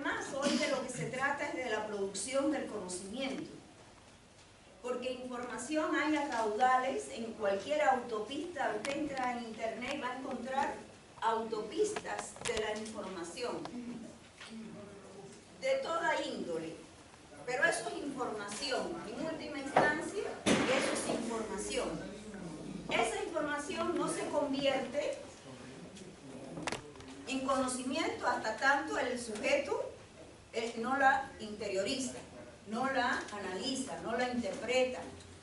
además hoy de lo que se trata es de la producción del conocimiento. Porque información hay a caudales, en cualquier autopista, usted entra en internet y va a encontrar autopistas de la información, de toda índole. Pero eso es información, en última instancia, eso es información. Esa información no se convierte en conocimiento hasta tanto el sujeto no la interioriza, no la analiza, no la interpreta,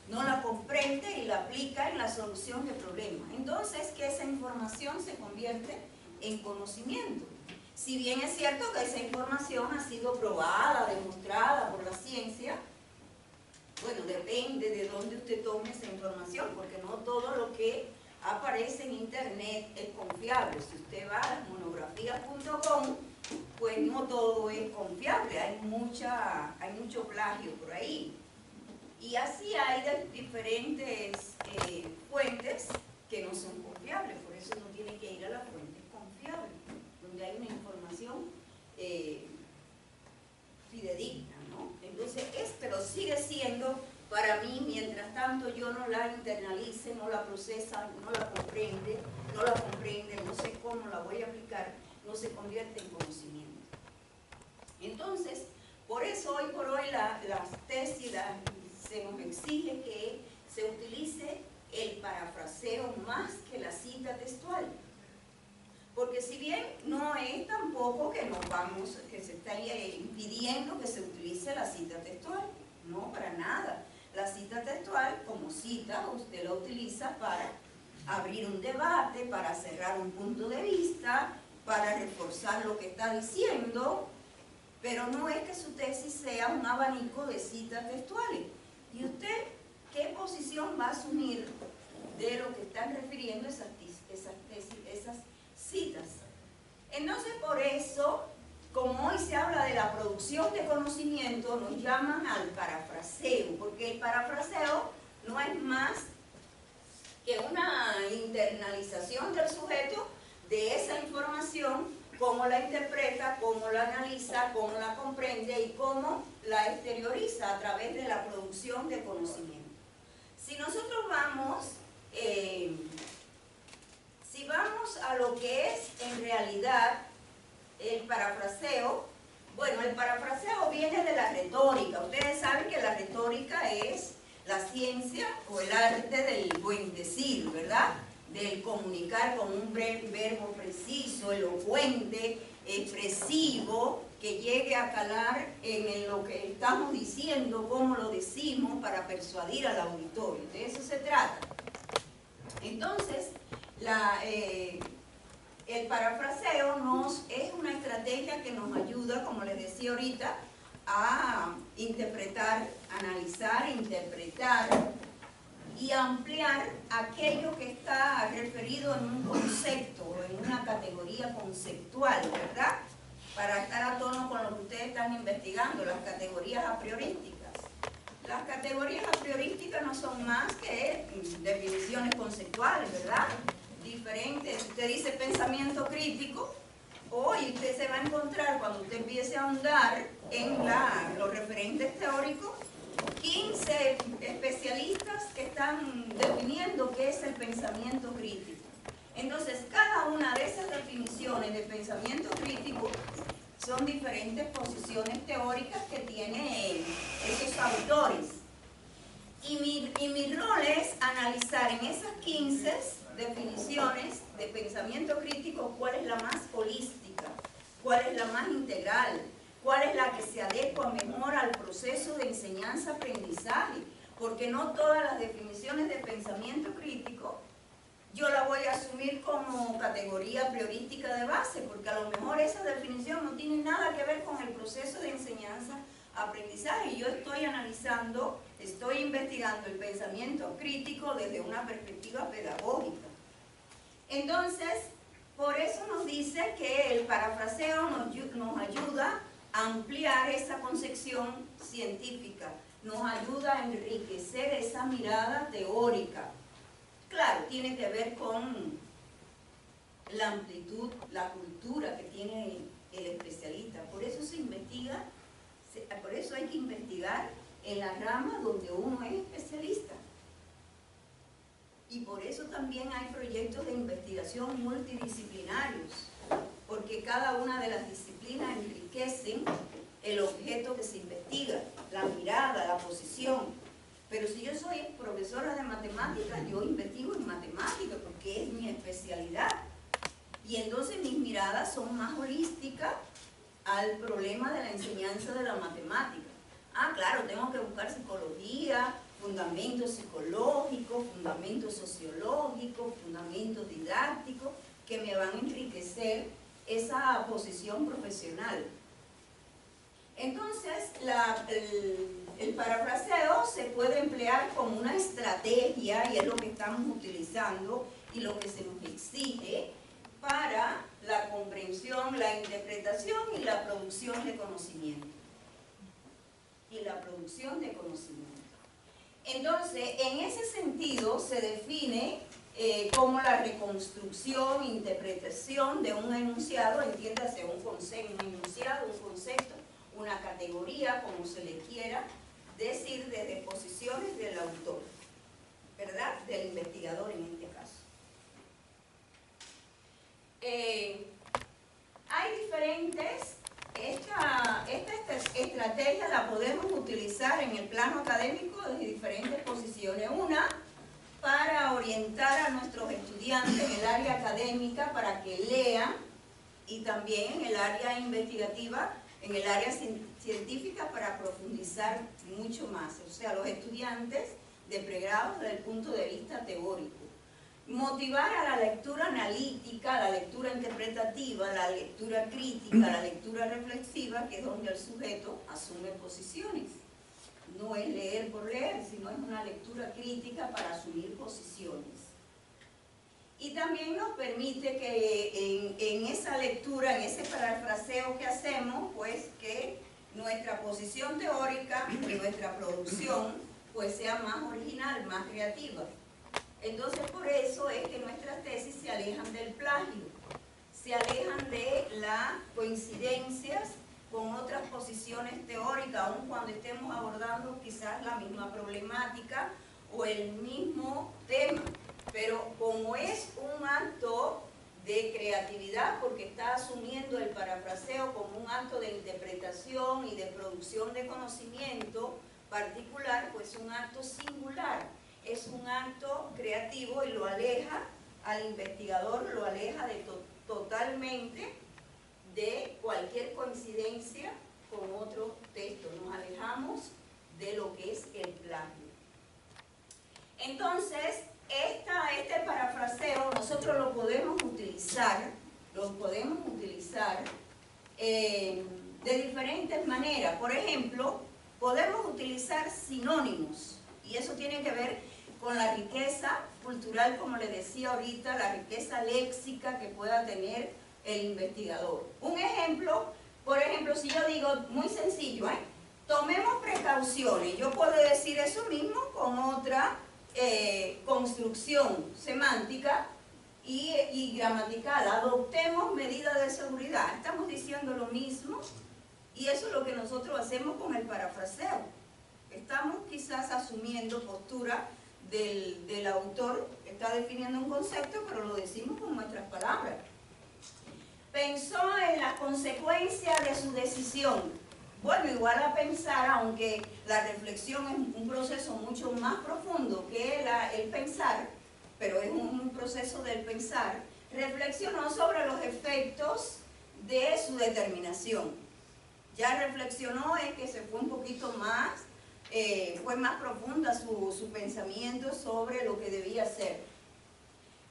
no la comprende y la aplica en la solución de problemas. Entonces, que esa información se convierte en conocimiento. Si bien es cierto que esa información ha sido probada, demostrada por la ciencia, bueno, depende de dónde usted tome esa información, porque no todo lo que aparece en internet es confiable. Si usted va a monografías.com, pues no todo es confiable, hay mucho plagio por ahí. Y así hay de diferentes fuentes que no son confiables, por eso uno tiene que ir a las fuentes confiables, donde hay una información fidedigna, ¿no? Entonces, pero sigue siendo, para mí, mientras tanto yo no la internalice, no la procesa, no la comprende, no sé cómo la voy a aplicar, no se convierte en conocimiento. Entonces, por eso hoy por hoy las tesis se nos exige que se utilice el parafraseo más que la cita textual. Porque si bien no es tampoco que se está impidiendo que se utilice la cita textual, no, para nada. La cita textual, como cita, usted la utiliza para abrir un debate, para cerrar un punto de vista, para reforzar lo que está diciendo, pero no es que su tesis sea un abanico de citas textuales. ¿Y usted qué posición va a asumir de lo que están refiriendo esas citas? Entonces, por eso, como hoy se habla de la producción de conocimiento, nos llaman al parafraseo, porque el parafraseo no es más que una internalización del sujeto de esa información, cómo la interpreta, cómo la analiza, cómo la comprende y cómo la exterioriza a través de la producción de conocimiento. Si nosotros vamos a lo que es en realidad el parafraseo, bueno, el parafraseo viene de la retórica. Ustedes saben que la retórica es la ciencia o el arte del buen decir, ¿verdad? Del comunicar con un verbo preciso, elocuente, expresivo, que llegue a calar en lo que estamos diciendo, cómo lo decimos, para persuadir al auditorio. De eso se trata. Entonces, el parafraseo es una estrategia que nos ayuda, como les decía ahorita, a interpretar, analizar, interpretar y ampliar aquello que está referido en un concepto, en una categoría conceptual, ¿verdad? Para estar a tono con lo que ustedes están investigando, las categorías a priorísticas. Las categorías a priorísticas no son más que definiciones conceptuales, ¿verdad? Diferentes. Usted dice pensamiento crítico, hoy usted se va a encontrar, cuando usted empiece a ahondar en los referentes teóricos, 15 especialistas que están definiendo qué es el pensamiento crítico. Entonces, cada una de esas definiciones de pensamiento crítico son diferentes posiciones teóricas que tienen esos autores. Y mi rol es analizar en esas 15 definiciones de pensamiento crítico cuál es la más holística, cuál es la más integral, cuál es la que se adecua mejor al proceso de enseñanza-aprendizaje, porque no todas las definiciones de pensamiento crítico yo la voy a asumir como categoría priorística de base, porque a lo mejor esa definición no tiene nada que ver con el proceso de enseñanza-aprendizaje. Y yo estoy analizando, estoy investigando el pensamiento crítico desde una perspectiva pedagógica. Entonces, por eso nos dice que el parafraseo nos ayuda a ampliar esa concepción científica, nos ayuda a enriquecer esa mirada teórica. Claro, tiene que ver con la amplitud, la cultura que tiene el especialista. Por eso se investiga en la rama donde uno es especialista. Y por eso también hay proyectos de investigación multidisciplinarios, porque cada una de las disciplinas enriquecen el objeto que se investiga, la mirada, la posición. Pero si yo soy profesora de matemáticas, yo investigo en matemáticas porque es mi especialidad. Y entonces mis miradas son más holísticas al problema de la enseñanza de la matemática. Ah, claro, tengo que buscar psicología, fundamentos psicológicos, fundamentos sociológicos, fundamentos didácticos, que me van a enriquecer esa posición profesional. Entonces, el parafraseo se puede emplear como una estrategia, y es lo que estamos utilizando y lo que se nos exige para la comprensión, la interpretación y la producción de conocimiento. Entonces, en ese sentido se define como la reconstrucción, interpretación de un enunciado, entiéndase un concepto, un enunciado, un concepto, una categoría, como se le quiera decir, desde posiciones del autor, ¿verdad? Del investigador en este caso. Hay diferentes, esta estrategia la podemos utilizar en el plano académico desde diferentes posiciones. Una, para orientar a nuestros estudiantes en el área académica para que lean, y también en el área investigativa, en el área científica, para profundizar mucho más. O sea, los estudiantes de pregrado desde el punto de vista teórico. Motivar a la lectura analítica, la lectura interpretativa, la lectura crítica, la lectura reflexiva, que es donde el sujeto asume posiciones. No es leer por leer, sino es una lectura crítica para asumir posiciones. Y también nos permite que en esa lectura, en ese parafraseo que hacemos, pues que nuestra posición teórica y nuestra producción pues sea más original, más creativa. Entonces, por eso es que nuestras tesis se alejan del plagio, se alejan de las coincidencias con otras posiciones teóricas, aun cuando estemos abordando quizás la misma problemática o el mismo tema. Pero como es un acto de creatividad, porque está asumiendo el parafraseo como un acto de interpretación y de producción de conocimiento particular, pues un acto singular. Es un acto creativo y lo aleja al investigador, lo aleja totalmente de cualquier coincidencia con otro texto. Nos alejamos de lo que es el plagio. Entonces, este parafraseo nosotros lo podemos utilizar de diferentes maneras. Por ejemplo, podemos utilizar sinónimos, y eso tiene que ver con la riqueza cultural, como le decía ahorita, la riqueza léxica que pueda tener el investigador. Un ejemplo, por ejemplo, si yo digo, muy sencillo, tomemos precauciones, yo puedo decir eso mismo con otra construcción semántica y gramatical. Adoptemos medidas de seguridad. Estamos diciendo lo mismo, y eso es lo que nosotros hacemos con el parafraseo. Estamos quizás asumiendo postura del autor que está definiendo un concepto, pero lo decimos con nuestras palabras. Pensó en las consecuencias de su decisión. Bueno, igual a pensar, aunque la reflexión es un proceso mucho más profundo que el pensar, pero es un proceso del pensar, reflexionó sobre los efectos de su determinación. Ya reflexionó, es que se fue un poquito más, fue más profunda su pensamiento sobre lo que debía ser.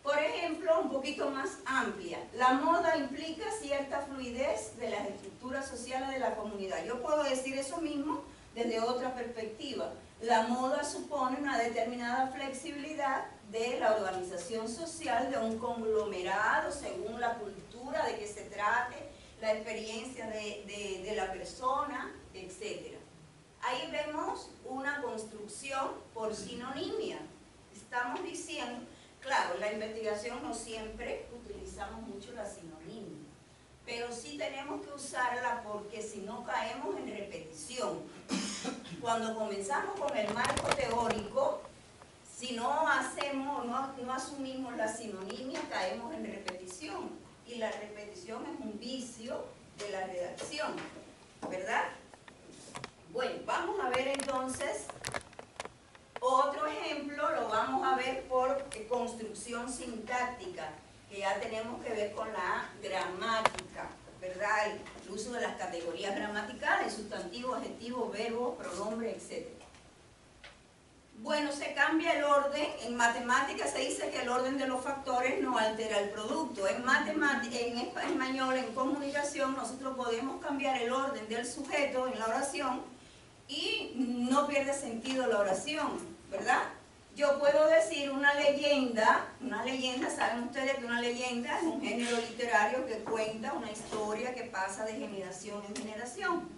Por ejemplo, un poquito más amplia, la moda implica cierta fluidez de las estructuras sociales de la comunidad. Yo puedo decir eso mismo desde otra perspectiva. La moda supone una determinada flexibilidad de la organización social de un conglomerado según la cultura de que se trate, la experiencia de la persona, etc. Ahí vemos una construcción por sinonimia. Estamos diciendo, claro, en la investigación no siempre utilizamos mucho la sinonimia, pero sí tenemos que usarla porque si no caemos en repetición. cuando comenzamos con el marco teórico, si no asumimos la sinonimia, caemos en repetición. Y la repetición es un vicio de la redacción, ¿verdad? Bueno, vamos a ver entonces otro ejemplo, lo vamos a ver por construcción sintáctica, que ya tenemos que ver con la gramática, ¿verdad? El uso de las categorías gramaticales, sustantivo, adjetivo, verbo, pronombre, etc. Bueno, se cambia el orden. En matemáticas se dice que el orden de los factores no altera el producto. En español, en comunicación, nosotros podemos cambiar el orden del sujeto en la oración y no pierde sentido la oración, ¿verdad? Yo puedo decir una leyenda, saben ustedes que una leyenda es un género literario que cuenta una historia que pasa de generación en generación.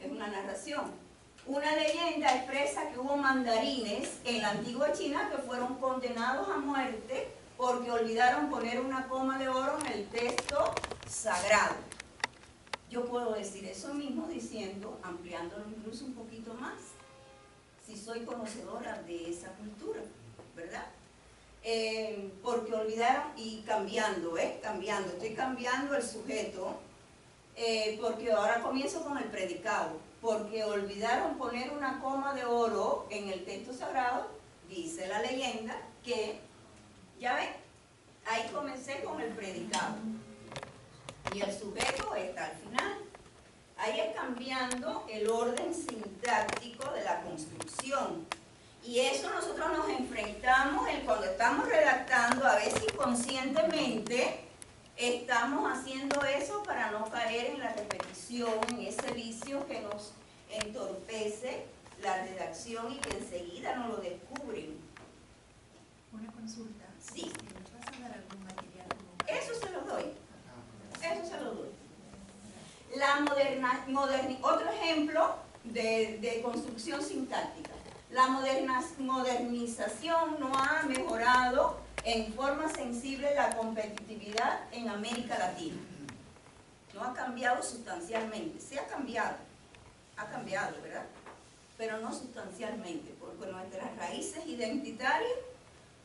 Es una narración. Una leyenda expresa que hubo mandarines en la antigua China que fueron condenados a muerte porque olvidaron poner una coma de oro en el texto sagrado. Yo puedo decir eso mismo diciendo, ampliándolo incluso un poquito más, si soy conocedora de esa cultura, ¿verdad? Porque olvidaron y cambiando, estoy cambiando el sujeto, porque ahora comienzo con el predicado, porque olvidaron poner una coma de oro en el texto sagrado, dice la leyenda, que, ya ven, ahí comencé con el predicado, y el sujeto está al final. Ahí es cambiando el orden sintáctico de la construcción. Y eso nosotros nos enfrentamos cuando estamos redactando, a veces inconscientemente, estamos haciendo eso para no caer en la repetición, en ese vicio que nos entorpece la redacción y que enseguida nos lo descubren. Una consulta. Sí. ¿Nos vas a dar algún material? Eso se los doy. Eso se los doy. Otro ejemplo de construcción sintáctica. La modernización no ha mejorado en forma sensible la competitividad en América Latina. No ha cambiado sustancialmente. Sí ha cambiado, ¿verdad? Pero no sustancialmente, porque nuestras raíces identitarias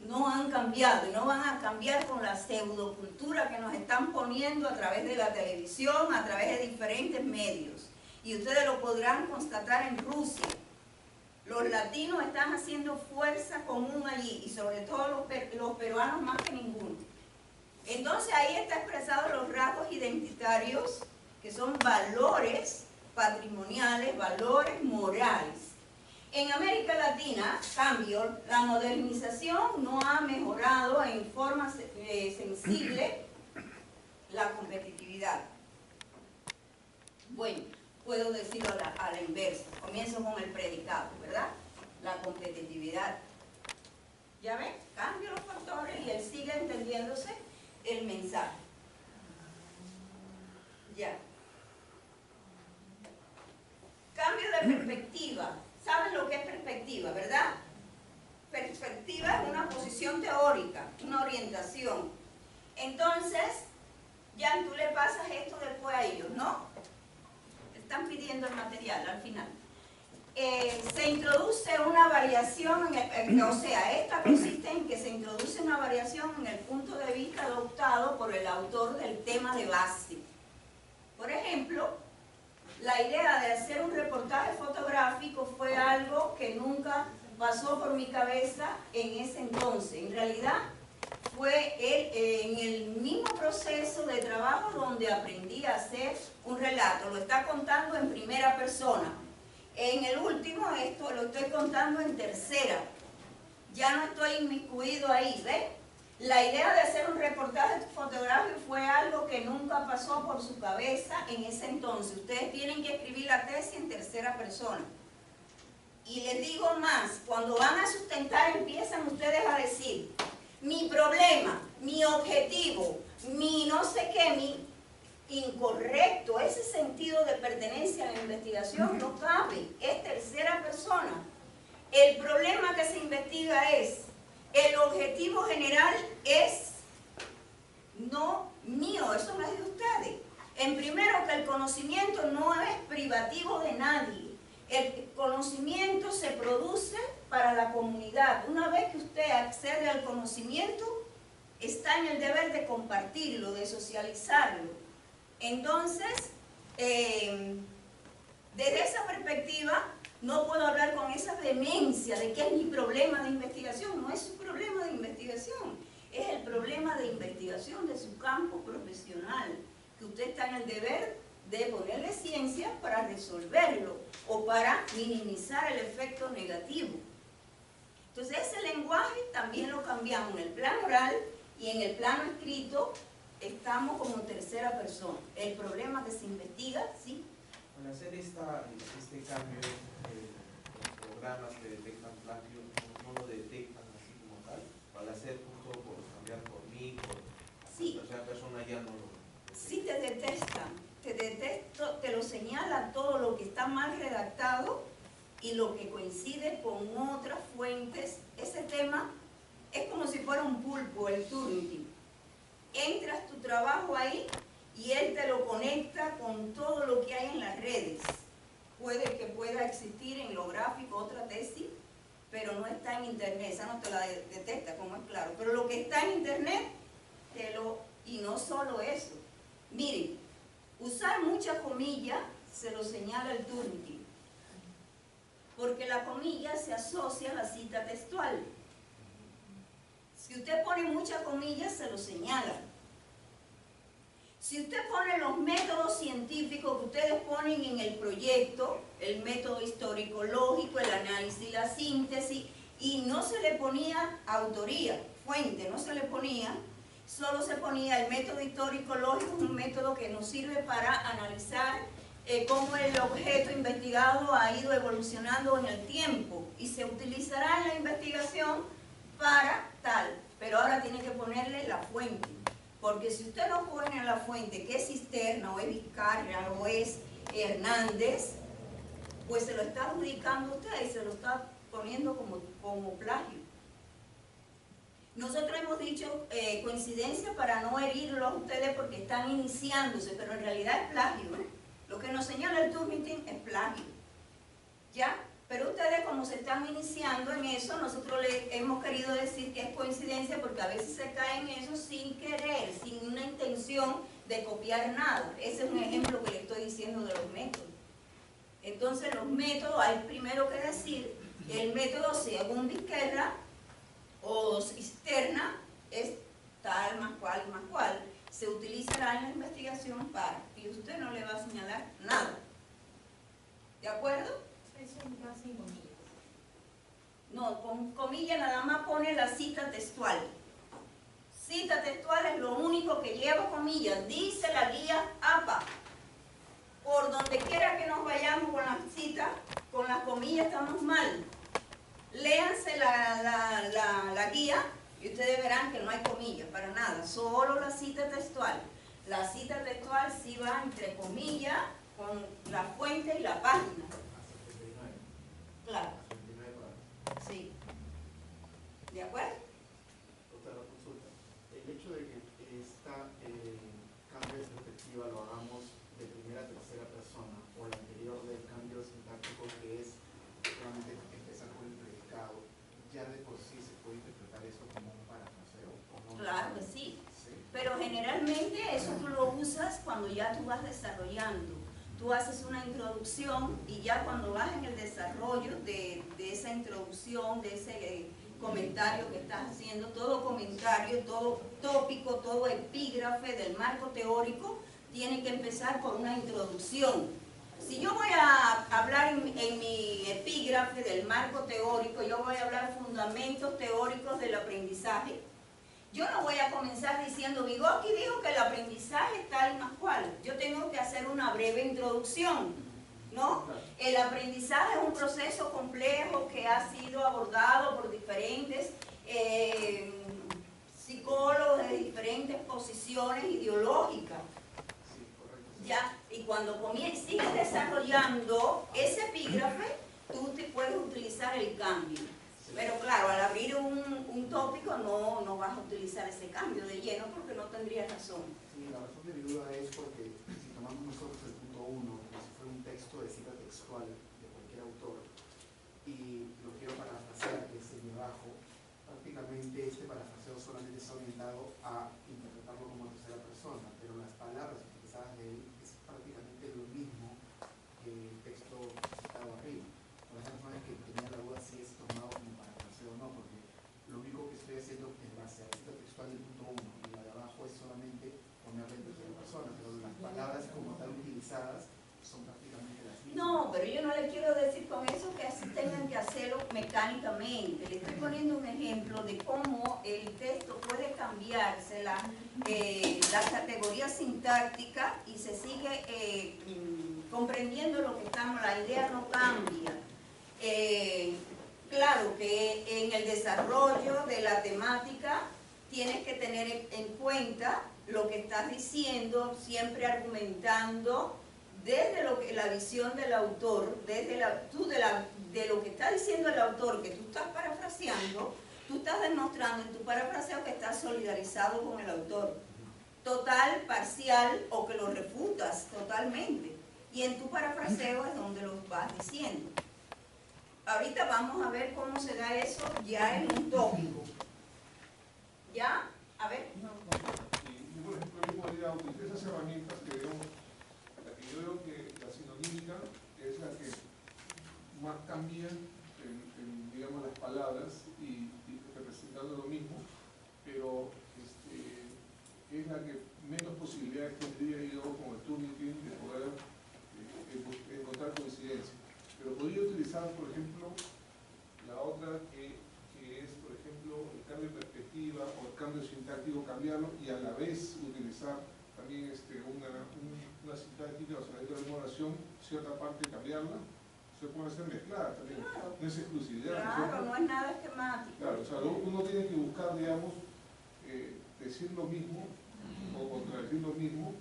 no han cambiado y no van a cambiar con la pseudocultura que nos están poniendo a través de la televisión, a través de diferentes medios. Y ustedes lo podrán constatar en Rusia. Los latinos están haciendo fuerza común allí, y sobre todo los peruanos más que ninguno. Entonces ahí está expresado los rasgos identitarios, que son valores patrimoniales, valores morales. En América Latina, cambio, la modernización no ha mejorado en forma sensible la competitividad. Bueno, puedo decirlo a la inversa. Comienzo con el predicado, ¿verdad? La competitividad. ¿Ya ven? Cambio los factores y él sigue entendiéndose el mensaje. Ya. Cambio de perspectiva. ¿Saben lo que es perspectiva, verdad? Perspectiva es una posición teórica, una orientación. Entonces, ya tú le pasas esto después a ellos, ¿no? Están pidiendo el material al final. Se introduce una variación, esta consiste en que se introduce una variación en el punto de vista adoptado por el autor del tema de base. Por ejemplo, la idea de hacer un reportaje fotográfico fue algo que nunca pasó por mi cabeza en ese entonces. En realidad, fue en el mismo proceso de trabajo donde aprendí a hacer un relato. Lo está contando en primera persona. En el último, esto lo estoy contando en tercera. Ya no estoy inmiscuido ahí, ¿ves? La idea de hacer un reportaje fotográfico fue algo que nunca pasó por su cabeza en ese entonces. Ustedes tienen que escribir la tesis en tercera persona. Y les digo más, cuando van a sustentar empiezan ustedes a decir, mi problema, mi objetivo, mi no sé qué, mi incorrecto, ese sentido de pertenencia a la investigación no cabe, es tercera persona. El problema que se investiga es, el objetivo general es no mío, eso no es de ustedes. En primero, que el conocimiento no es privativo de nadie. El conocimiento se produce para la comunidad. Una vez que usted accede al conocimiento, está en el deber de compartirlo, de socializarlo. Entonces, desde esa perspectiva, no puedo hablar con esa vehemencia de que es mi problema de investigación. No es su problema de investigación, es el problema de investigación de su campo profesional, que usted está en el deber de ponerle ciencia para resolverlo o para minimizar el efecto negativo. Entonces ese lenguaje también lo cambiamos en el plano oral y en el plano escrito estamos como tercera persona. El problema que se investiga, sí. Al hacer este cambio, los programas que detectan plagio no lo detectan así como tal. Al hacer punto por cambiar por mí, sí. O sea, la persona ya no lo sí te detectan, te lo señala todo lo que está mal redactado y lo que coincide con otras fuentes. Ese tema es como si fuera un pulpo, el Turnitin. Entras tu trabajo ahí y él te lo conecta con todo lo que hay en las redes. Puede que pueda existir en lo gráfico otra tesis, pero no está en internet, esa no te la detecta, como es claro. Pero lo que está en internet, y no solo eso. Miren, usar muchas comillas se lo señala el Turnitin, porque la comilla se asocia a la cita textual. Si usted pone muchas comillas, se lo señala. Si usted pone los métodos científicos que ustedes ponen en el proyecto, el método histórico-lógico, el análisis y la síntesis, y no se le ponía autoría, fuente, no se le ponía, solo se ponía el método histórico-lógico, un método que nos sirve para analizar cómo el objeto investigado ha ido evolucionando en el tiempo y se utilizará en la investigación para tal, pero ahora tiene que ponerle la fuente. Porque si usted no pone en la fuente que es Cisterna o es Vizcarra o es Hernández, pues se lo está adjudicando usted y se lo está poniendo como plagio. Nosotros hemos dicho coincidencia para no herirlo a ustedes porque están iniciándose, pero en realidad es plagio. Lo que nos señala el Turnitin es plagio. ¿Ya? Pero ustedes, como se están iniciando en eso, nosotros les hemos querido decir que es coincidencia porque a veces se cae en eso sin querer, sin una intención de copiar nada. Ese es un ejemplo que le estoy diciendo de los métodos. Entonces, los métodos, hay primero que decir, el método según Vizcarra o Cisterna es tal, más cual, se utilizará en la investigación para, y usted no le va a señalar nada. ¿De acuerdo? Eso va sin comillas. No, con comillas nada más pone la cita textual. Cita textual es lo único que lleva comillas. Dice la guía APA. Por donde quiera que nos vayamos con la cita, con las comillas estamos mal. Léanse la guía y ustedes verán que no hay comillas para nada, solo la cita textual. La cita textual sí va entre comillas con la fuente y la página. Claro. Sí. ¿De acuerdo? Otra consulta. El hecho de que este cambio de perspectiva lo hagamos de primera a tercera persona o el anterior del cambio sintáctico que es realmente empezar con el predicado, ya de por sí se puede interpretar eso como un parafraseo. Claro que sí. Pero generalmente eso tú lo usas cuando ya tú vas desarrollando. Tú haces una introducción y ya cuando vas en el desarrollo de esa introducción, de ese comentario que estás haciendo, todo comentario, todo tópico, todo epígrafe del marco teórico, tiene que empezar por una introducción. Si yo voy a hablar en mi epígrafe del marco teórico, yo voy a hablar fundamentos teóricos del aprendizaje, yo no voy a comenzar diciendo, Vygotsky dijo que el aprendizaje es tal y más cual. Yo tengo que hacer una breve introducción, ¿no? El aprendizaje es un proceso complejo que ha sido abordado por diferentes psicólogos de diferentes posiciones ideológicas. ¿Ya? Y cuando sigues desarrollando ese epígrafe, tú te puedes utilizar el cambio. Pero claro, al abrir un tópico no vas a utilizar ese cambio de lleno porque no tendría razón. Sí, la razón de mi duda es porque si tomamos nosotros el punto 1, como si fuera un texto de cita textual de cualquier utilizadas son prácticamente las mismas. No, pero yo no le quiero decir con eso que así tengan que hacerlo mecánicamente. Le estoy poniendo un ejemplo de cómo el texto puede cambiarse la categoría sintáctica y se sigue comprendiendo lo que estamos, la idea no cambia. Claro que en el desarrollo de la temática tienes que tener en cuenta lo que estás diciendo, siempre argumentando desde la visión del autor, desde de lo que está diciendo el autor que tú estás parafraseando, tú estás demostrando en tu parafraseo que estás solidarizado con el autor, total, parcial o que lo refutas totalmente. Y en tu parafraseo es donde lo vas diciendo. Ahorita vamos a ver cómo se da eso ya en un tópico. ¿Ya? A ver. Y, por ejemplo, yo podría utilizar esas herramientas que veo. Yo veo que la sinonímica es la que más cambia en, digamos, las palabras y representando lo mismo, pero es la que menos posibilidades tendría yo con el Turnitin de poder encontrar coincidencia. Pero podría utilizar, por ejemplo, la otra que es, por ejemplo, el cambio de perspectiva o el cambio sintáctico, cambiarlo y a la vez utilizar también una sintáctica, o sea, dentro de una oración, cierta parte cambiarla, se puede hacer mezclada también, Claro. no es exclusividad. Claro, no es nada esquemático. Claro, o sea, uno tiene que buscar, digamos, decir lo mismo o contradecir lo mismo,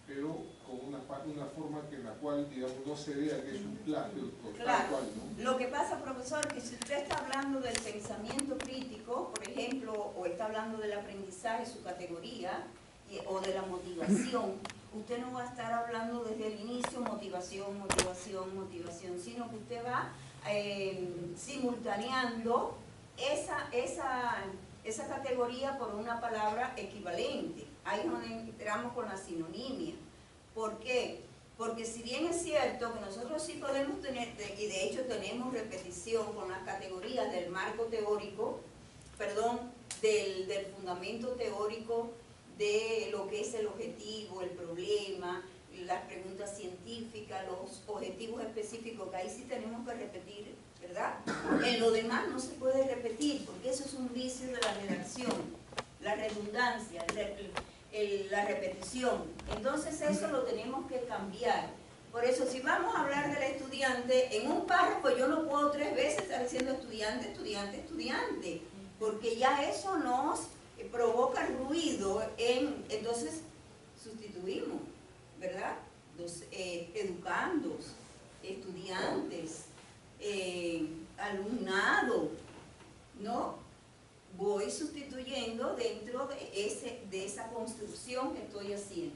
pero con una forma en la cual, digamos, no se vea que es un plagio Claro. tal cual, ¿no? Lo que pasa, profesor, que si usted está hablando del pensamiento crítico, por ejemplo, o está hablando del aprendizaje, su categoría, o de la motivación, usted no va a estar hablando desde el inicio motivación, motivación, motivación, sino que usted va simultaneando esa categoría por una palabra equivalente. Ahí es donde entramos con la sinonimia. ¿Por qué? Porque si bien es cierto que nosotros sí podemos tener, y de hecho tenemos repetición con las categorías del marco teórico, del fundamento teórico, de lo que es el objetivo, el problema, las preguntas científicas, los objetivos específicos, que ahí sí tenemos que repetir, ¿verdad? En lo demás no se puede repetir, porque eso es un vicio de la redacción, la redundancia, la repetición. Entonces eso lo tenemos que cambiar. Por eso, si vamos a hablar del estudiante, en un párrafo yo no puedo 3 veces estar diciendo estudiante, estudiante, estudiante, porque ya eso nos provoca ruido, entonces sustituimos, ¿verdad? Los educandos, estudiantes, alumnado, ¿no? Voy sustituyendo dentro de esa construcción que estoy haciendo.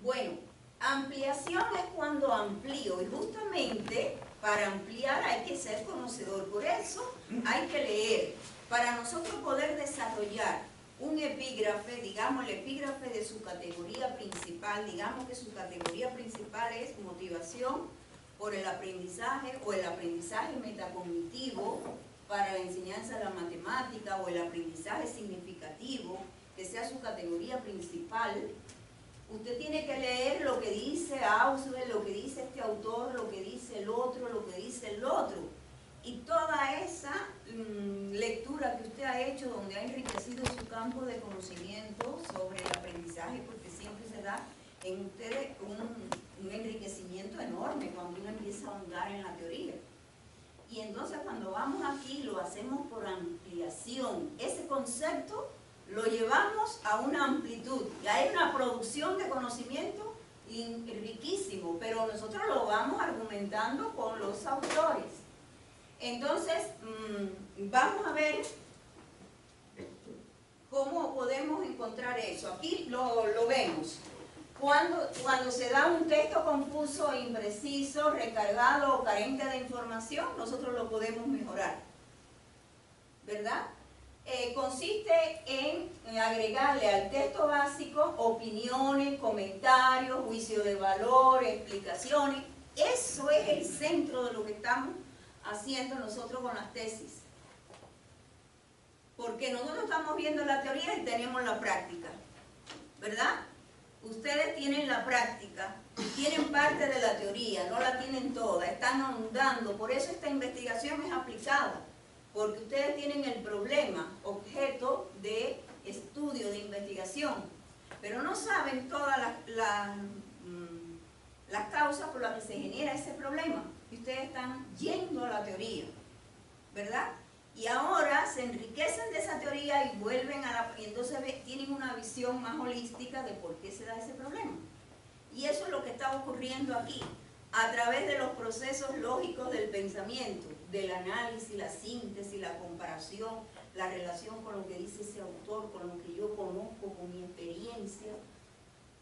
Bueno, ampliación es cuando amplío, y justamente para ampliar hay que ser conocedor, por eso hay que leer. Para nosotros poder desarrollar un epígrafe, digamos el epígrafe de su categoría principal, digamos que su categoría principal es motivación por el aprendizaje o el aprendizaje metacognitivo para la enseñanza de la matemática o el aprendizaje significativo, que sea su categoría principal. Usted tiene que leer lo que dice Ausubel, lo que dice este autor, lo que dice el otro, lo que dice el otro. Y toda esa lectura que usted ha hecho, donde ha enriquecido su campo de conocimiento sobre el aprendizaje, porque siempre se da en ustedes un enriquecimiento enorme cuando uno empieza a ahondar en la teoría. Y entonces cuando vamos aquí lo hacemos por ampliación. Ese concepto lo llevamos a una amplitud. Y hay una producción de conocimiento riquísimo, pero nosotros lo vamos argumentando con los autores. Entonces, vamos a ver cómo podemos encontrar eso. Aquí lo vemos. Cuando se da un texto confuso, impreciso, recargado o carente de información, nosotros lo podemos mejorar, ¿verdad? Consiste en agregarle al texto básico opiniones, comentarios, juicio de valor, explicaciones. Eso es el centro de lo que estamos haciendo nosotros con las tesis. Porque nosotros estamos viendo la teoría y tenemos la práctica, ¿verdad? ustedes tienen la práctica, tienen parte de la teoría, no la tienen toda, están ahondando, por eso esta investigación es aplicada, porque ustedes tienen el problema, objeto de estudio, de investigación, pero no saben todas las causas por las que se genera ese problema, y ustedes están yendo a la teoría, ¿verdad? Y ahora se enriquecen de esa teoría y vuelven y entonces tienen una visión más holística de por qué se da ese problema. Y eso es lo que está ocurriendo aquí, a través de los procesos lógicos del pensamiento, del análisis, la síntesis, la comparación, la relación con lo que dice ese autor, con lo que yo conozco, con mi experiencia.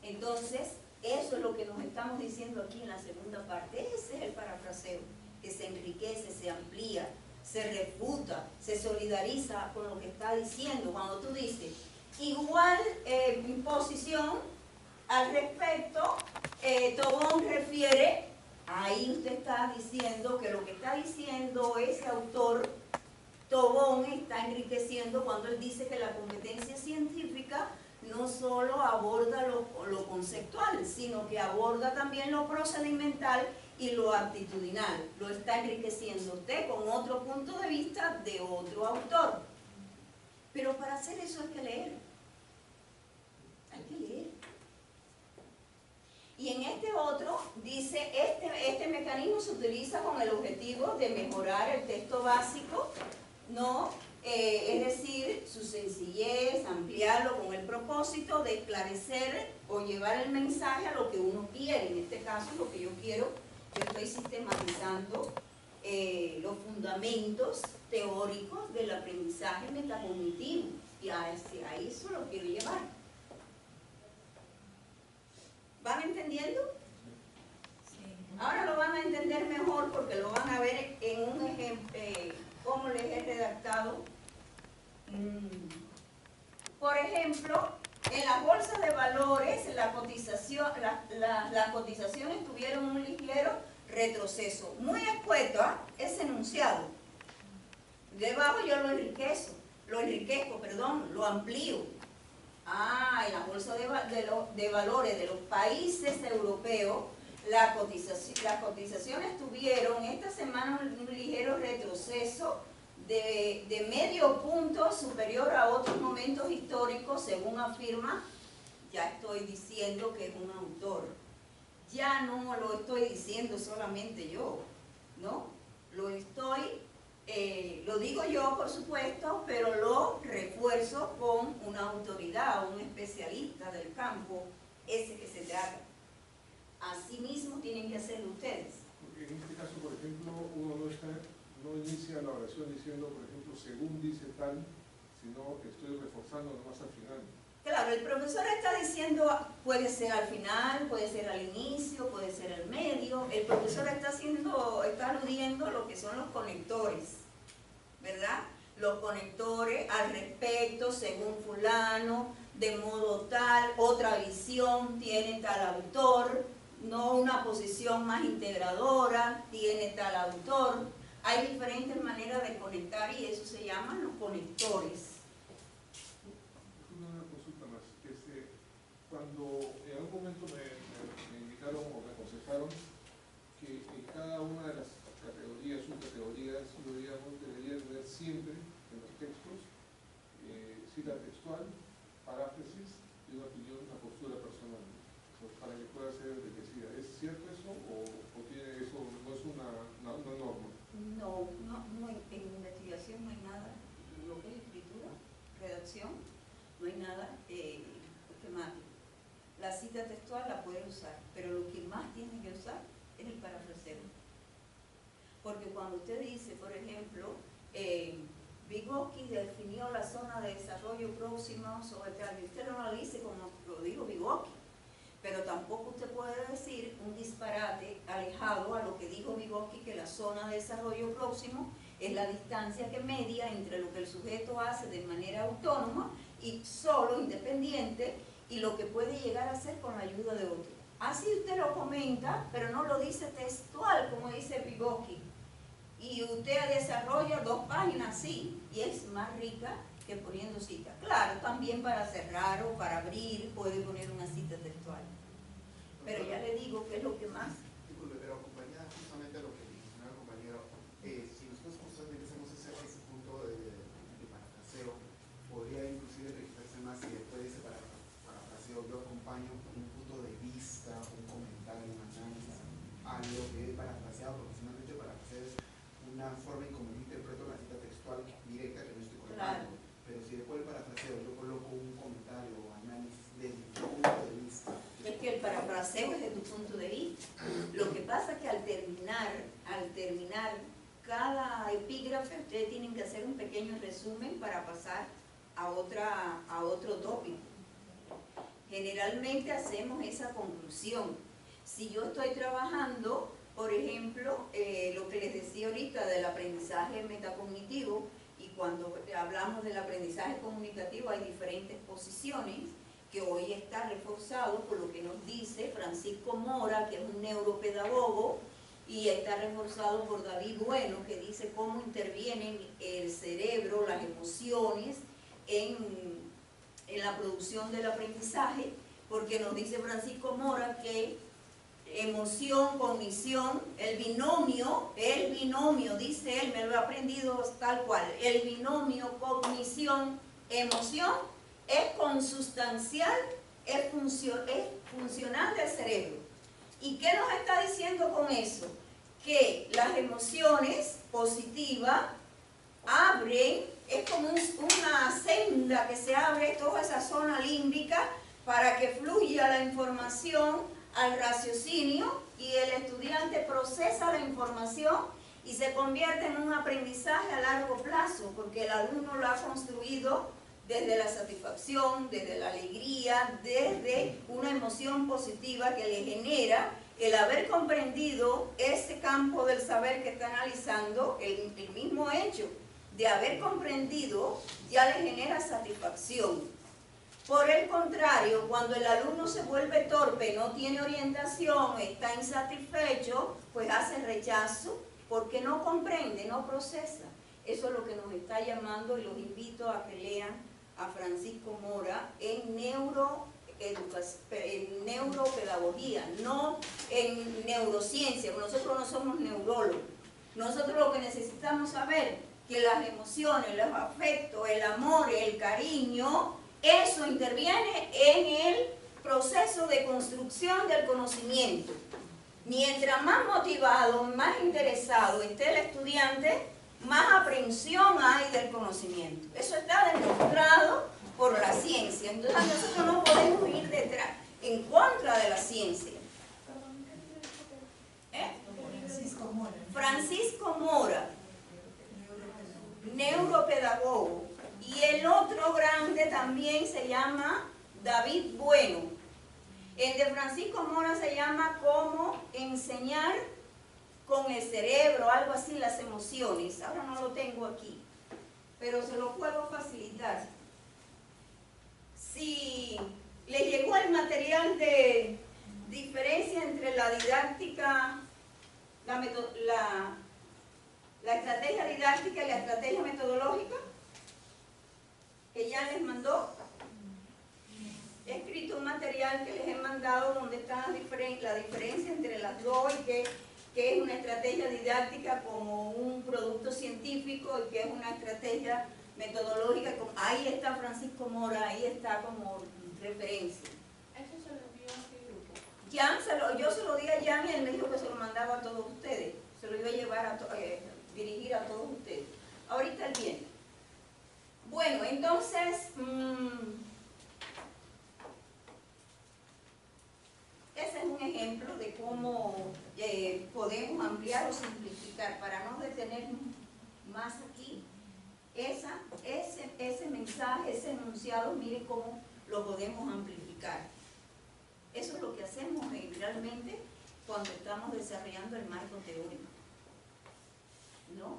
Entonces, eso es lo que nos estamos diciendo aquí en la segunda parte. Ese es el parafraseo, que se enriquece, se amplía, se refuta, se solidariza con lo que está diciendo. Cuando tú dices, igual posición al respecto, Tobón refiere, ahí usted está diciendo que lo que está diciendo ese autor, Tobón, está enriqueciendo cuando él dice que la competencia científica no solo aborda lo conceptual, sino que aborda también lo procedimental y lo actitudinal. Lo está enriqueciendo usted con otro punto de vista de otro autor. Pero para hacer eso hay que leer. Hay que leer. Y en este otro dice, este mecanismo se utiliza con el objetivo de mejorar el texto básico, ¿no? Es decir, su sencillez, ampliarlo con el propósito de esclarecer o llevar el mensaje a lo que uno quiere. En este caso, lo que yo quiero, yo estoy sistematizando los fundamentos teóricos del aprendizaje metacognitivo y hacia eso lo quiero llevar. ¿Van entendiendo? Sí. Ahora lo van a entender mejor porque lo van a ver en un ejemplo, cómo les he redactado. Por ejemplo, en las bolsas de valores, las cotizaciones tuvieron un ligero retroceso. Muy escueto, ese enunciado. Debajo yo lo enriquezco, lo amplío. En la bolsa de valores de los países europeos, las cotizaciones tuvieron esta semana un ligero retroceso de medio punto superior a otros momentos históricos, según afirma, ya estoy diciendo que es un autor. Ya no lo estoy diciendo solamente yo, ¿no? Lo digo yo, por supuesto, pero lo refuerzo con una autoridad, un especialista del campo, ese que se trata. Así mismo tienen que hacerlo ustedes. Porque en este caso, por ejemplo, uno no inicia la oración diciendo, por ejemplo, según dice tal, sino estoy reforzando nomás al final. Claro, el profesor está diciendo, puede ser al final, puede ser al inicio, puede ser al medio. El profesor está aludiendo a lo que son los conectores, ¿verdad? Los conectores al respecto, según fulano, de modo tal, otra visión tiene tal autor, no una posición más integradora, tiene tal autor. Hay diferentes maneras de conectar y eso se llaman los conectores. Una consulta más. Cuando en algún momento me indicaron o me aconsejaron que en cada una de las categorías, subcategorías, yo digamos, debería tener siempre en los textos cita textual, paráfrasis y una opinión, una postura personal, para que pueda ser enriquecida. ¿Es cierto eso o tiene eso, no es una norma? No, en investigación no hay nada, lo que es escritura, redacción, no hay nada temático. La cita textual la puede usar, pero lo que más tiene que usar es el parafraseo. Porque cuando usted dice, por ejemplo, Vygotsky definió la zona de desarrollo próximo sobre tal, y usted no lo dice como lo dijo Vygotsky, pero tampoco usted puede decir un disparate alejado a lo que dijo Vygotsky, que la zona de desarrollo próximo es la distancia que media entre lo que el sujeto hace de manera autónoma y solo, independiente, y lo que puede llegar a hacer con la ayuda de otro. Así usted lo comenta, pero no lo dice textual, como dice Vygotsky. Y usted desarrolla 2 páginas así, y es más rica que poniendo cita. Claro, también para cerrar o para abrir puede poner una cita textual. Pero ya le digo que es lo que más. Disculpe, pero acompañada justamente a lo que dijo el señor compañero, si nosotros justamente hacemos ese punto de parafraseo, podría inclusive registrarse más si después de ese parafraseo yo acompaño un punto de vista, un comentario, un análisis, algo que he parafraseado profesionalmente. Parafraseo es una forma en cómo yo interpreto la cita textual directa que no estoy colocando. Claro. Pero si después del parafraseo yo coloco un comentario o análisis desde mi punto de vista. Es que el parafraseo es de tu punto de vista. Lo que pasa es que al terminar cada epígrafe, ustedes tienen que hacer un pequeño resumen para pasar a otro tópico. Generalmente hacemos esa conclusión. Si yo estoy trabajando, por ejemplo, lo que les decía ahorita del aprendizaje metacognitivo, y cuando hablamos del aprendizaje comunicativo hay diferentes posiciones, que hoy está reforzado por lo que nos dice Francisco Mora, que es un neuropedagogo, y está reforzado por David Bueno, que dice cómo intervienen el cerebro, las emociones en la producción del aprendizaje, porque nos dice Francisco Mora que emoción, cognición, el binomio, dice él, me lo he aprendido tal cual, el binomio cognición, emoción, es consustancial, es funcional del cerebro. ¿Y qué nos está diciendo con eso? Que las emociones positivas abren, es como una senda que se abre toda esa zona límbica para que fluya la información al raciocinio y el estudiante procesa la información y se convierte en un aprendizaje a largo plazo, porque el alumno lo ha construido desde la satisfacción, desde la alegría, desde una emoción positiva que le genera el haber comprendido ese campo del saber que está analizando, el mismo hecho de haber comprendido ya le genera satisfacción. Por el contrario, cuando el alumno se vuelve torpe, no tiene orientación, está insatisfecho, pues hace rechazo porque no comprende, no procesa. Eso es lo que nos está llamando y los invito a que lean a Francisco Mora en neuropedagogía, no en neurociencia. Nosotros no somos neurólogos. Nosotros lo que necesitamos saber que las emociones, los afectos, el amor, el cariño, eso interviene en el proceso de construcción del conocimiento. Mientras más motivado, más interesado esté el estudiante, más aprehensión hay del conocimiento. Eso está demostrado por la ciencia. Entonces nosotros no podemos ir detrás, en contra de la ciencia. Francisco Mora, neuropedagogo. Y el otro grande también se llama David Bueno. El de Francisco Mora se llama Cómo enseñar con el cerebro, algo así, las emociones. Ahora no lo tengo aquí, pero se lo puedo facilitar. Si le llegó el material de diferencia entre la didáctica, la estrategia didáctica y la estrategia metodológica, que ya les mandó, he escrito un material que les he mandado donde está la diferencia entre las dos y que es una estrategia didáctica como un producto científico y que es una estrategia metodológica. Ahí está Francisco Mora, ahí está como referencia. ¿Eso se lo envió a qué grupo? Yo se lo di a Jan y él me dijo que se lo mandaba a todos ustedes. Se lo iba a llevar dirigir a todos ustedes. Ahorita él viene. Bueno, entonces, ese es un ejemplo de cómo podemos ampliar o simplificar. Para no detenernos más aquí, ese mensaje, ese enunciado, miren cómo lo podemos amplificar. Eso es lo que hacemos generalmente cuando estamos desarrollando el marco teórico, ¿no?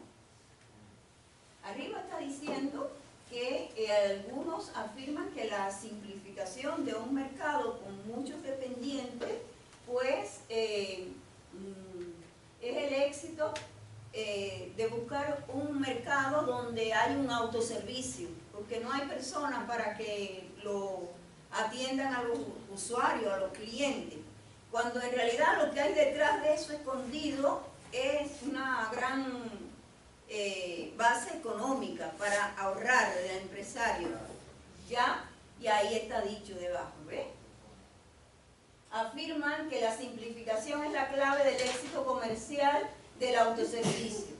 Arriba está diciendo que algunos afirman que la simplificación de un mercado con muchos dependientes, pues es el éxito de buscar un mercado donde hay un autoservicio, porque porque no hay personas para que lo atiendan a los usuarios, a los clientes, cuando en realidad lo que hay detrás de eso escondido es una gran base económica para ahorrar al empresario, ¿ya? Y ahí está dicho debajo, ¿ves? Afirman que la simplificación es la clave del éxito comercial del autoservicio.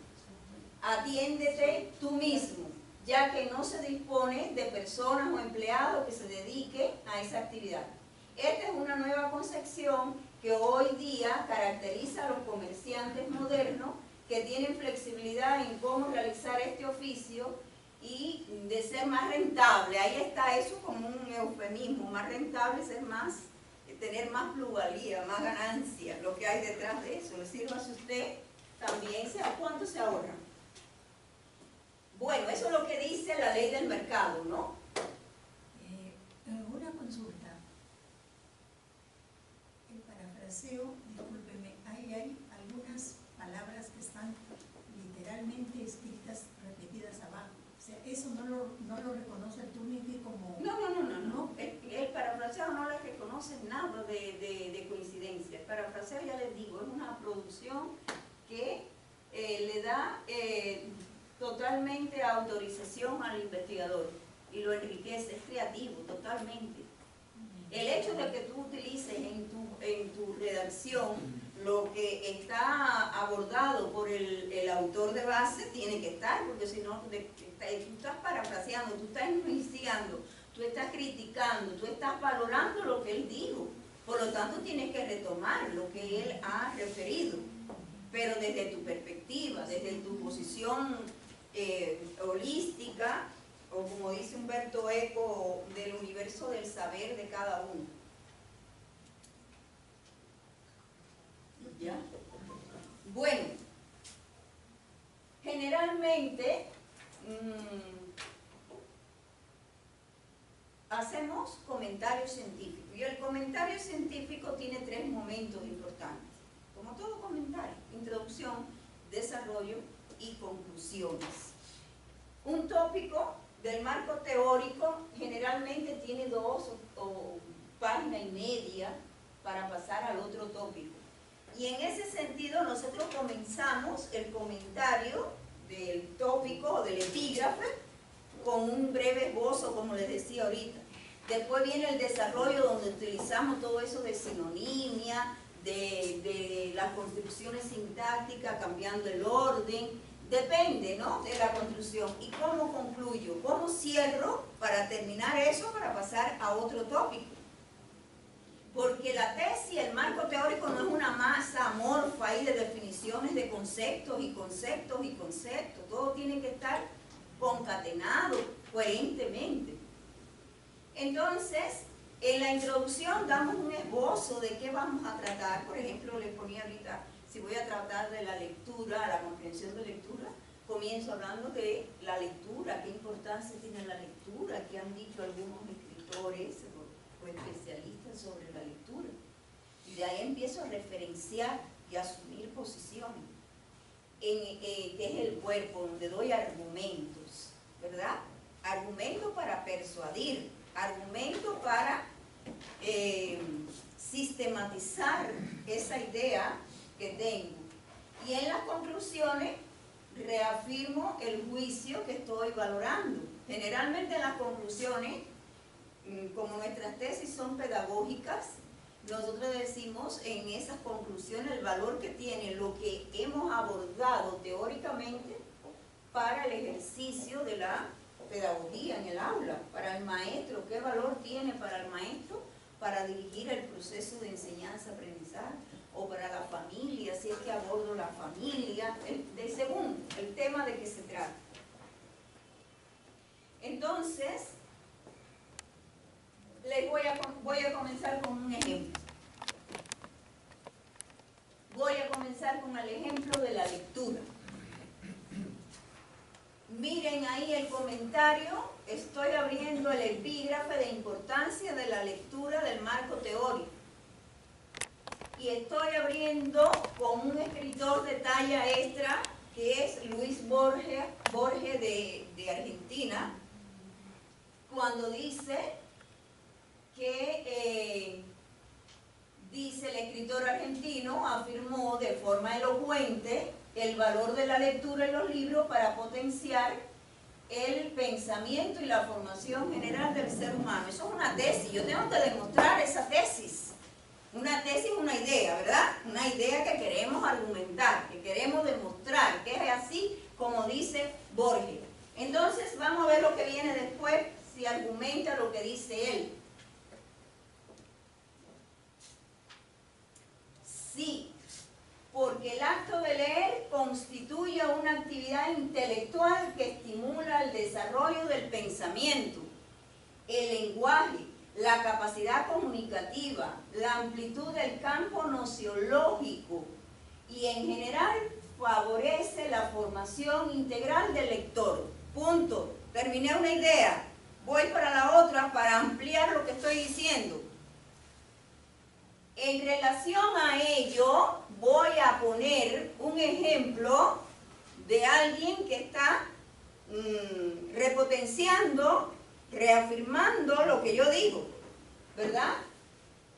Atiéndete tú mismo, ya que no se dispone de personas o empleados que se dediquen a esa actividad. Esta es una nueva concepción que hoy día caracteriza a los comerciantes modernos que tienen flexibilidad en cómo realizar este oficio y de ser más rentable. Ahí está eso como un eufemismo, más rentable, ser más, tener más plusvalía, más ganancia, lo que hay detrás de eso. Le sirva a usted también, ¿cuánto se ahorra? Bueno, eso es lo que dice la ley del mercado, ¿no? Una consulta. El parafraseo, discúlpeme, hay algunas palabras que están literalmente escritas, repetidas abajo. O sea, eso no lo reconoce el Turnitin como... No. El parafraseo no le reconoce nada de coincidencia. El parafraseo, ya les digo, es una producción que le da totalmente autorización al investigador y lo enriquece, es creativo totalmente. El hecho de que tú utilices en tu redacción lo que está abordado por el autor de base tiene que estar, porque si no, tú estás parafraseando, tú estás enjuiciando, tú estás criticando, tú estás valorando lo que él dijo. Por lo tanto, tienes que retomar lo que él ha referido, pero desde tu perspectiva, desde tu posición holística, o como dice Humberto Eco, del universo del saber de cada uno. ¿Ya? Bueno, generalmente hacemos comentarios científicos, y el comentario científico tiene tres momentos importantes, como todo comentario: introducción, desarrollo y conclusiones. Un tópico del marco teórico generalmente tiene 2 o página y media para pasar al otro tópico. Y en ese sentido nosotros comenzamos el comentario del tópico o del epígrafe con un breve esbozo, como les decía ahorita. Después viene el desarrollo, donde utilizamos todo eso de sinonimia, de las construcciones sintácticas, cambiando el orden. Depende, ¿no?, de la construcción. ¿Y cómo concluyo? ¿Cómo cierro para terminar eso, para pasar a otro tópico? Porque la tesis, el marco teórico, no es una masa amorfa ahí de definiciones de conceptos y conceptos y conceptos. Todo tiene que estar concatenado coherentemente. Entonces, en la introducción damos un esbozo de qué vamos a tratar. Por ejemplo, les ponía ahorita, si voy a tratar de la lectura, la comprensión de lectura, comienzo hablando de la lectura, qué importancia tiene la lectura, qué han dicho algunos escritores o especialistas sobre la lectura. Y de ahí empiezo a referenciar y a asumir posiciones, que es el cuerpo, donde doy argumentos, ¿verdad? Argumentos para persuadir, argumentos para sistematizar esa idea que tengo. Y en las conclusiones reafirmo el juicio que estoy valorando. Generalmente en las conclusiones, como nuestras tesis son pedagógicas, nosotros decimos en esas conclusiones el valor que tiene lo que hemos abordado teóricamente para el ejercicio de la pedagogía en el aula, para el maestro, qué valor tiene para el maestro para dirigir el proceso de enseñanza-aprendizaje, o para la familia, si es que abordo la familia, según el tema de que se trata. Entonces, voy a comenzar con un ejemplo. Voy a comenzar con el ejemplo de la lectura. Miren ahí el comentario, estoy abriendo el epígrafe de importancia de la lectura del marco teórico. Y estoy abriendo con un escritor de talla extra, que es Luis Borges de Argentina, cuando dice que dice el escritor argentino afirmó de forma elocuente el valor de la lectura en los libros para potenciar el pensamiento y la formación general del ser humano. Eso es una tesis, yo tengo que demostrar esa tesis. Una tesis es una idea, ¿verdad? Una idea que queremos argumentar, que queremos demostrar, que es así como dice Borges. Entonces vamos a ver lo que viene después, si argumenta lo que dice él. Sí, porque el acto de leer constituye una actividad intelectual que estimula el desarrollo del pensamiento, el lenguaje, la capacidad comunicativa, la amplitud del campo nociológico y en general favorece la formación integral del lector. Punto. Terminé una idea. Voy para la otra para ampliar lo que estoy diciendo. En relación a ello, voy a poner un ejemplo de alguien que está repotenciando, reafirmando lo que yo digo, ¿verdad?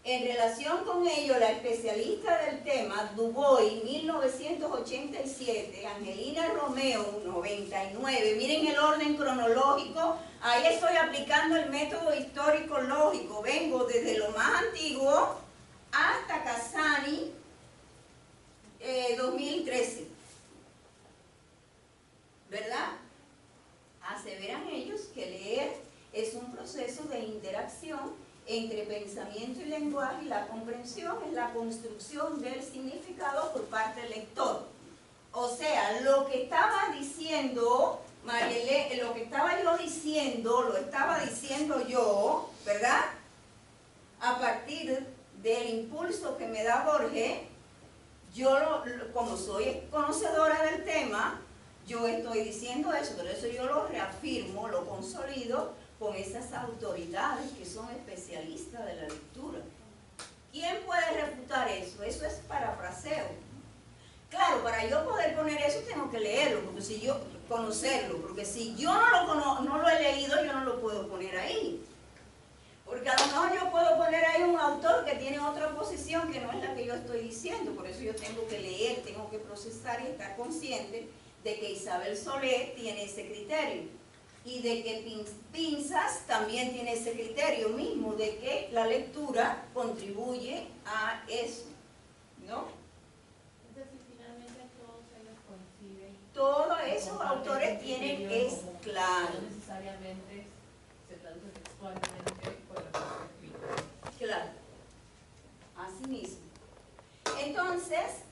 En relación con ello, la especialista del tema, Dubois, 1987, Angelina Romeo, 99, miren el orden cronológico, ahí estoy aplicando el método histórico lógico, vengo desde lo más antiguo hasta Casani, 2013, ¿verdad? Aseveran ellos que leer es un proceso de interacción entre pensamiento y lenguaje, y la comprensión es la construcción del significado por parte del lector. O sea, lo que estaba diciendo Marielé, lo que estaba yo diciendo, lo estaba diciendo yo, ¿verdad? A partir del impulso que me da Borges, yo, como soy conocedora del tema, yo estoy diciendo eso, por eso yo lo reafirmo, lo consolido con esas autoridades que son especialistas de la lectura. ¿Quién puede refutar eso? Eso es parafraseo. Claro, para yo poder poner eso tengo que leerlo, porque si yo conocerlo, porque si yo no lo he leído, yo no lo puedo poner ahí. Porque a lo mejor yo puedo poner ahí un autor que tiene otra posición que no es la que yo estoy diciendo, por eso yo tengo que leer, tengo que procesar y estar consciente de que Isabel Soler tiene ese criterio. Y de que Pinzas también tiene ese criterio mismo, de que la lectura contribuye a eso, ¿no? Es decir, finalmente todos ellos coinciden. Todos esos autores tienen, es claro. No necesariamente se traduce textualmente por la palabra escrita. Claro, así mismo. Entonces,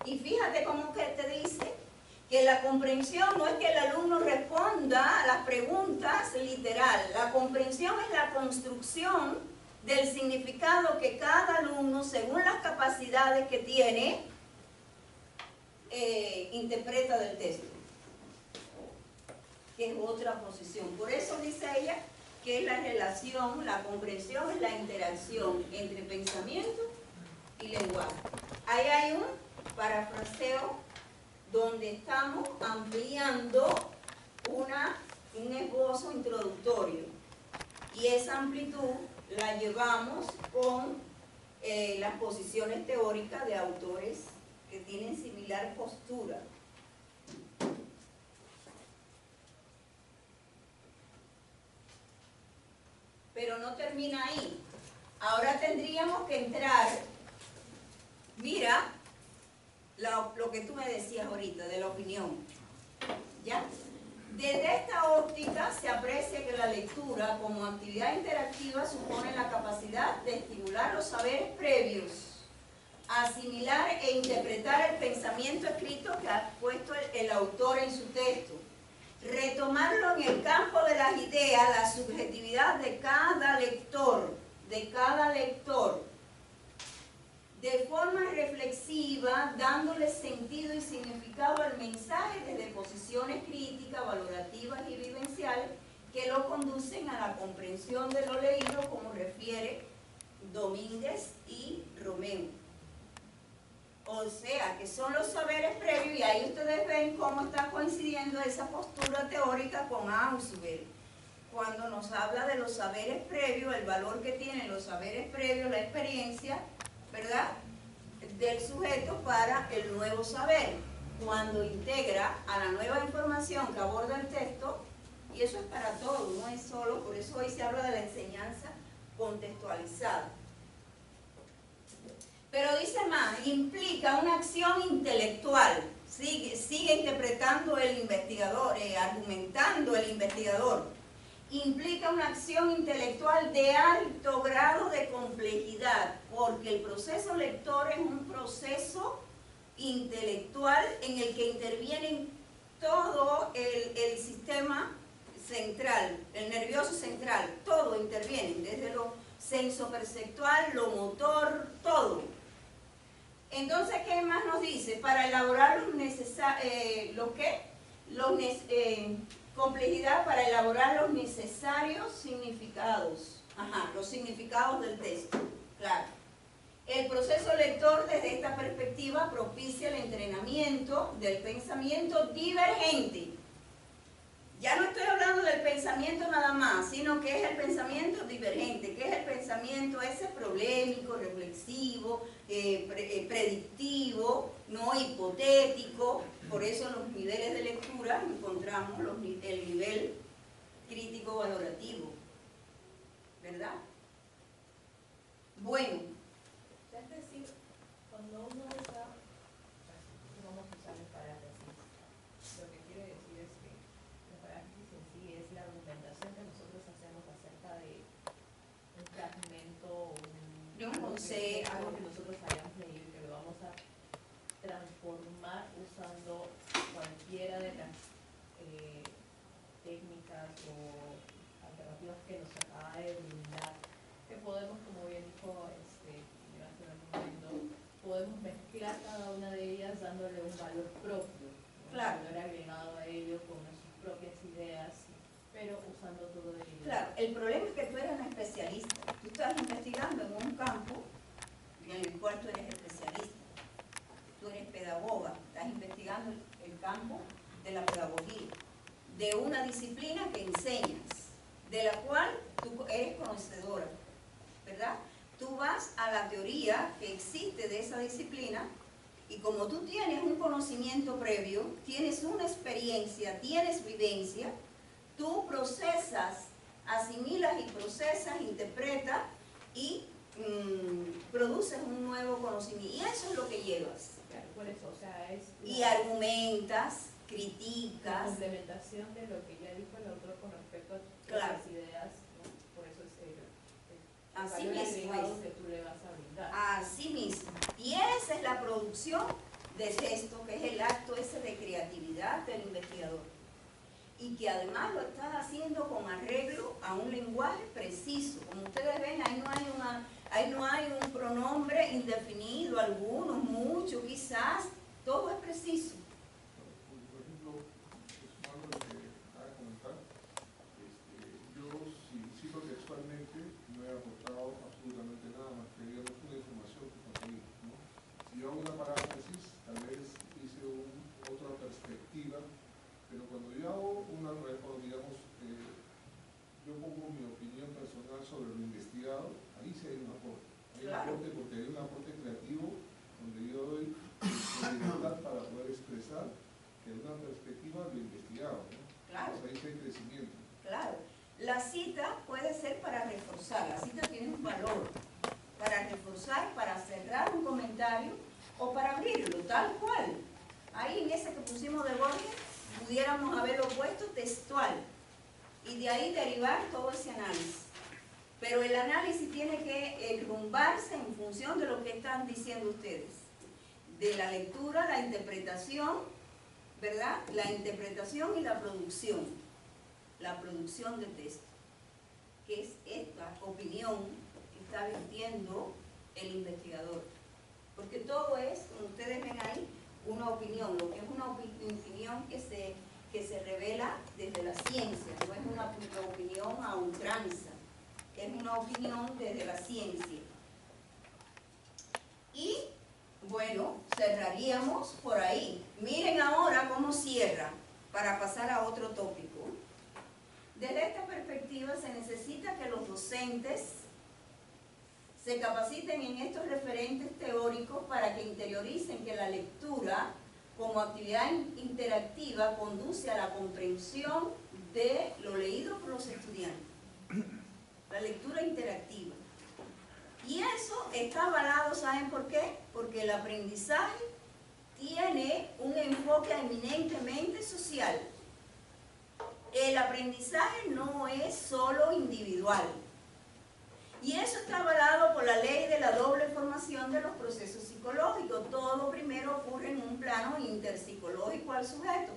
y fíjate cómo que te dice que la comprensión no es que el alumno responda a las preguntas literal, la comprensión es la construcción del significado que cada alumno, según las capacidades que tiene, interpreta del texto, que es otra posición. Por eso dice ella que es la relación, la comprensión es la interacción entre pensamiento y lenguaje. Ahí hay un parafraseo donde estamos ampliando un esbozo introductorio, y esa amplitud la llevamos con las posiciones teóricas de autores que tienen similar postura. Pero no termina ahí. Ahora tendríamos que entrar, mira, lo que tú me decías ahorita de la opinión, ¿ya? Desde esta óptica se aprecia que la lectura como actividad interactiva supone la capacidad de estimular los saberes previos, asimilar e interpretar el pensamiento escrito que ha puesto el autor en su texto, retomarlo en el campo de las ideas, la subjetividad de cada lector, de forma reflexiva, dándole sentido y significado al mensaje desde posiciones críticas, valorativas y vivenciales que lo conducen a la comprensión de lo leído, como refiere Domínguez y Romeo. O sea, que son los saberes previos, y ahí ustedes ven cómo está coincidiendo esa postura teórica con Ausubel. cuando nos habla de los saberes previos, el valor que tienen los saberes previos, la experiencia, ¿verdad?, del sujeto para el nuevo saber, cuando integra a la nueva información que aborda el texto, y eso es para todo, no es solo, por eso hoy se habla de la enseñanza contextualizada. Pero dice más, implica una acción intelectual, sigue interpretando el investigador, argumentando el investigador, implica una acción intelectual de alto grado de complejidad, porque el proceso lector es un proceso intelectual en el que intervienen todo el sistema central, el nervioso central, todo interviene, desde lo sensoperceptual, lo motor, todo. Entonces, ¿qué más nos dice? Para elaborar complejidad para elaborar los necesarios significados. Los significados del texto, claro. El proceso lector desde esta perspectiva propicia el entrenamiento del pensamiento divergente. Ya no estoy hablando del pensamiento nada más, sino que es el pensamiento divergente, que es el pensamiento ese problemático, reflexivo, predictivo, no hipotético. Por eso en los niveles de lectura encontramos el nivel crítico valorativo, ¿verdad? Bueno. Es decir, cuando uno usa, vamos a usar el paráfrasis, lo que quiere decir es que el paráfrasis en sí es la argumentación que nosotros hacemos acerca de un fragmento, algo que nosotros hayamos leído y que lo vamos a transformar usando cualquiera de las técnicas o alternativas que nos acaba de brindar, que podemos, como bien dijo podemos mezclar cada una de ellas dándole un valor propio, claro, un valor agregado a ello con sus propias ideas, pero usando todo ello. Claro, el problema es que tú eres un especialista, tú estás investigando en un campo en el cual tú eres especialista, tú eres pedagoga, estás investigando el campo de la pedagogía, de una disciplina que enseñas, de la cual tú eres conocedora, ¿verdad? Tú vas a la teoría que existe de esa disciplina y como tú tienes un conocimiento previo, tienes una experiencia, tienes vivencia, tú procesas, asimilas y procesas, interpretas y produces un nuevo conocimiento. Y eso es lo que llevas. Claro, por eso, o sea, es... Y argumentas, la criticas. complementación de lo que ya dijo el autor con respecto a Claro. las ideas, ¿no? Por eso es Así valor mismo agregado es. que tú le vas a brindar. Así mismo. Y esa es la producción de texto, que es el acto ese de creatividad del investigador. Y que además lo está haciendo con arreglo a un lenguaje preciso. Como ustedes ven, ahí no hay un pronombre indefinido, algunos, muchos, quizás, todo es preciso. Por ejemplo, sumando lo que acaba de comentar, yo si cito textualmente no he aportado absolutamente nada más que digamos una información que conseguí, ¿no? Si yo hago una paráfrasis, tal vez hice otra perspectiva, pero cuando yo hago digamos, yo pongo mi opinión personal sobre lo investigado, ahí sí hay un aporte. Hay un aporte porque hay un aporte creativo donde yo doy libertad para poder expresar que es una perspectiva de lo investigado, ¿no? Claro. Pues ahí sí hay crecimiento. Claro. La cita puede ser para reforzar, la cita tiene un valor para reforzar, para cerrar un comentario o para abrirlo, tal cual. Ahí en ese que pusimos de Borges, pudiéramos haberlo puesto textual y de ahí derivar todo ese análisis. Pero el análisis tiene que enrumbarse en función de lo que están diciendo ustedes. De la lectura, la interpretación, ¿verdad? La interpretación y la producción de texto, que es esta opinión que está vertiendo el investigador. Porque todo es, como ustedes ven ahí, una opinión, lo que es una opinión que se revela desde la ciencia, no es una opinión a ultranza, es una opinión desde la ciencia. Y, bueno, cerraríamos por ahí. Miren ahora cómo cierra, para pasar a otro tópico. Desde esta perspectiva, perspectiva se necesita que los docentes se capaciten en estos referentes teóricos para que interioricen que la lectura como actividad interactiva conduce a la comprensión de lo leído por los estudiantes. La lectura interactiva. Y eso está avalado, ¿saben por qué? Porque el aprendizaje tiene un enfoque eminentemente social. El aprendizaje no es solo individual. Y eso está avalado por la ley de la doble formación de los procesos psicológicos. Todo primero ocurre en un plano interpsicológico al sujeto.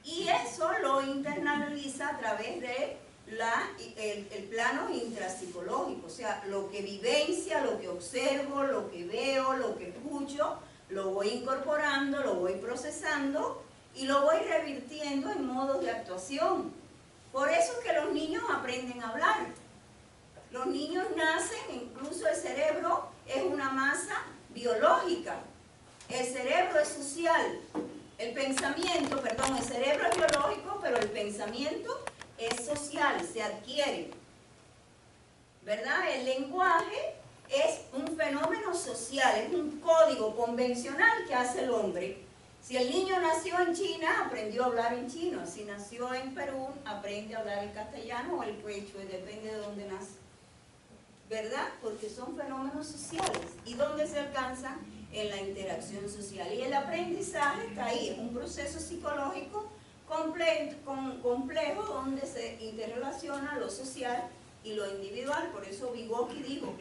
Y eso lo internaliza a través de el plano intrapsicológico. O sea, lo que vivencia, lo que observo, lo que veo, lo que escucho, lo voy incorporando, lo voy procesando y lo voy revirtiendo en modos de actuación. Por eso es que los niños aprenden a hablar. Los niños nacen, incluso el cerebro es una masa biológica. El cerebro es social. El pensamiento, perdón, el cerebro es biológico, pero el pensamiento es social, se adquiere. ¿Verdad? El lenguaje es un fenómeno social, es un código convencional que hace el hombre. Si el niño nació en China, aprendió a hablar en chino. Si nació en Perú, aprende a hablar el castellano o el quechua, depende de dónde nace. ¿Verdad? Porque son fenómenos sociales. ¿Y dónde se alcanza? En la interacción social. Y el aprendizaje está ahí, es un proceso psicológico complejo donde se interrelaciona lo social y lo individual. Por eso Vygotsky dijo,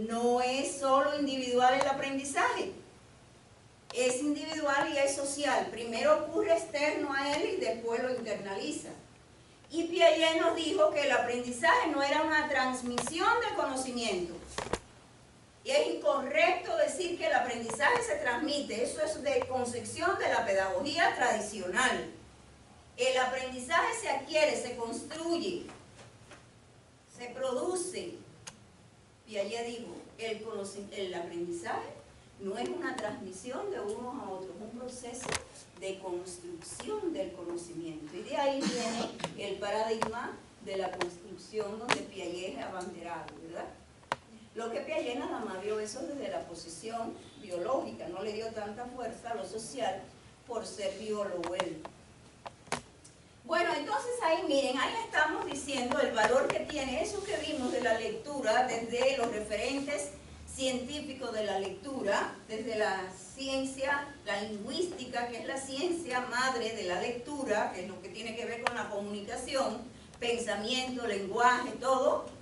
no es solo individual el aprendizaje, es individual y es social. Primero ocurre externo a él y después lo internaliza. Y Piaget nos dijo que el aprendizaje no era una transmisión del conocimiento. Y es incorrecto decir que el aprendizaje se transmite. Eso es de concepción de la pedagogía tradicional. El aprendizaje se adquiere, se construye, se produce. Piaget dijo, el aprendizaje no es una transmisión de unos a otros, es un proceso de construcción del conocimiento. Y de ahí viene el paradigma de la construcción donde Piaget es abanderado, ¿verdad? Lo que Piaget nada más vio eso desde la posición biológica, no le dio tanta fuerza a lo social por ser biólogo él. Bueno, entonces ahí miren, ahí estamos diciendo el valor que tiene eso que vimos de la lectura desde los referentes científicos de la lectura, desde la ciencia, la lingüística, que es la ciencia madre de la lectura, que es lo que tiene que ver con la comunicación, pensamiento, lenguaje, todo.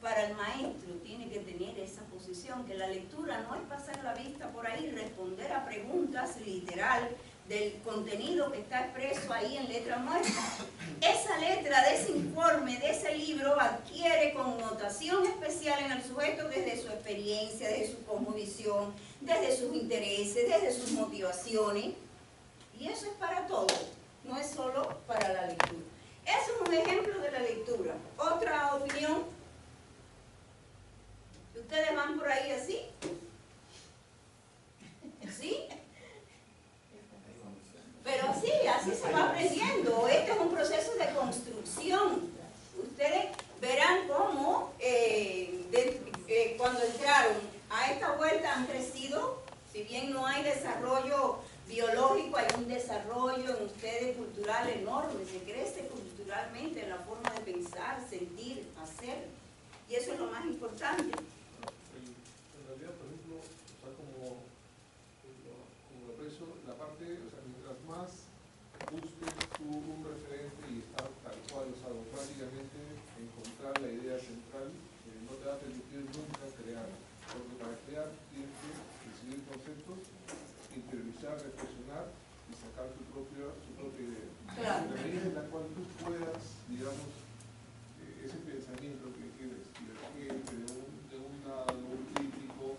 Para el maestro tiene que tener esa posición, que la lectura no es pasar la vista por ahí, responder a preguntas literal del contenido que está expreso ahí en letra muerta. Esa letra de ese informe, de ese libro, adquiere connotación especial en el sujeto desde su experiencia, desde su cosmovisión, desde sus intereses, desde sus motivaciones. Y eso es para todo, no es solo para la lectura. Eso es un ejemplo de la lectura. ¿Otra opinión? ¿Ustedes van por ahí así? ¿Sí? Pero sí, así se va aprendiendo. Este es un proceso de construcción. Ustedes verán cómo cuando entraron a esta vuelta han crecido. Si bien no hay desarrollo biológico, hay un desarrollo en ustedes cultural enorme. Se crece culturalmente en la forma de pensar, sentir, hacer. Y eso es lo más importante. En realidad, por ejemplo, o sea, como lo expreso, la parte, o sea, mientras más busques tú un referente y estar tal cual, o sea, prácticamente encontrar la idea central, no te va a permitir nunca crear, porque para crear tienes que recibir conceptos, interiorizar, reflexionar y sacar tu propia idea. Claro. La medida en la cual tú puedas, digamos, ese pensamiento que quieres de un crítico,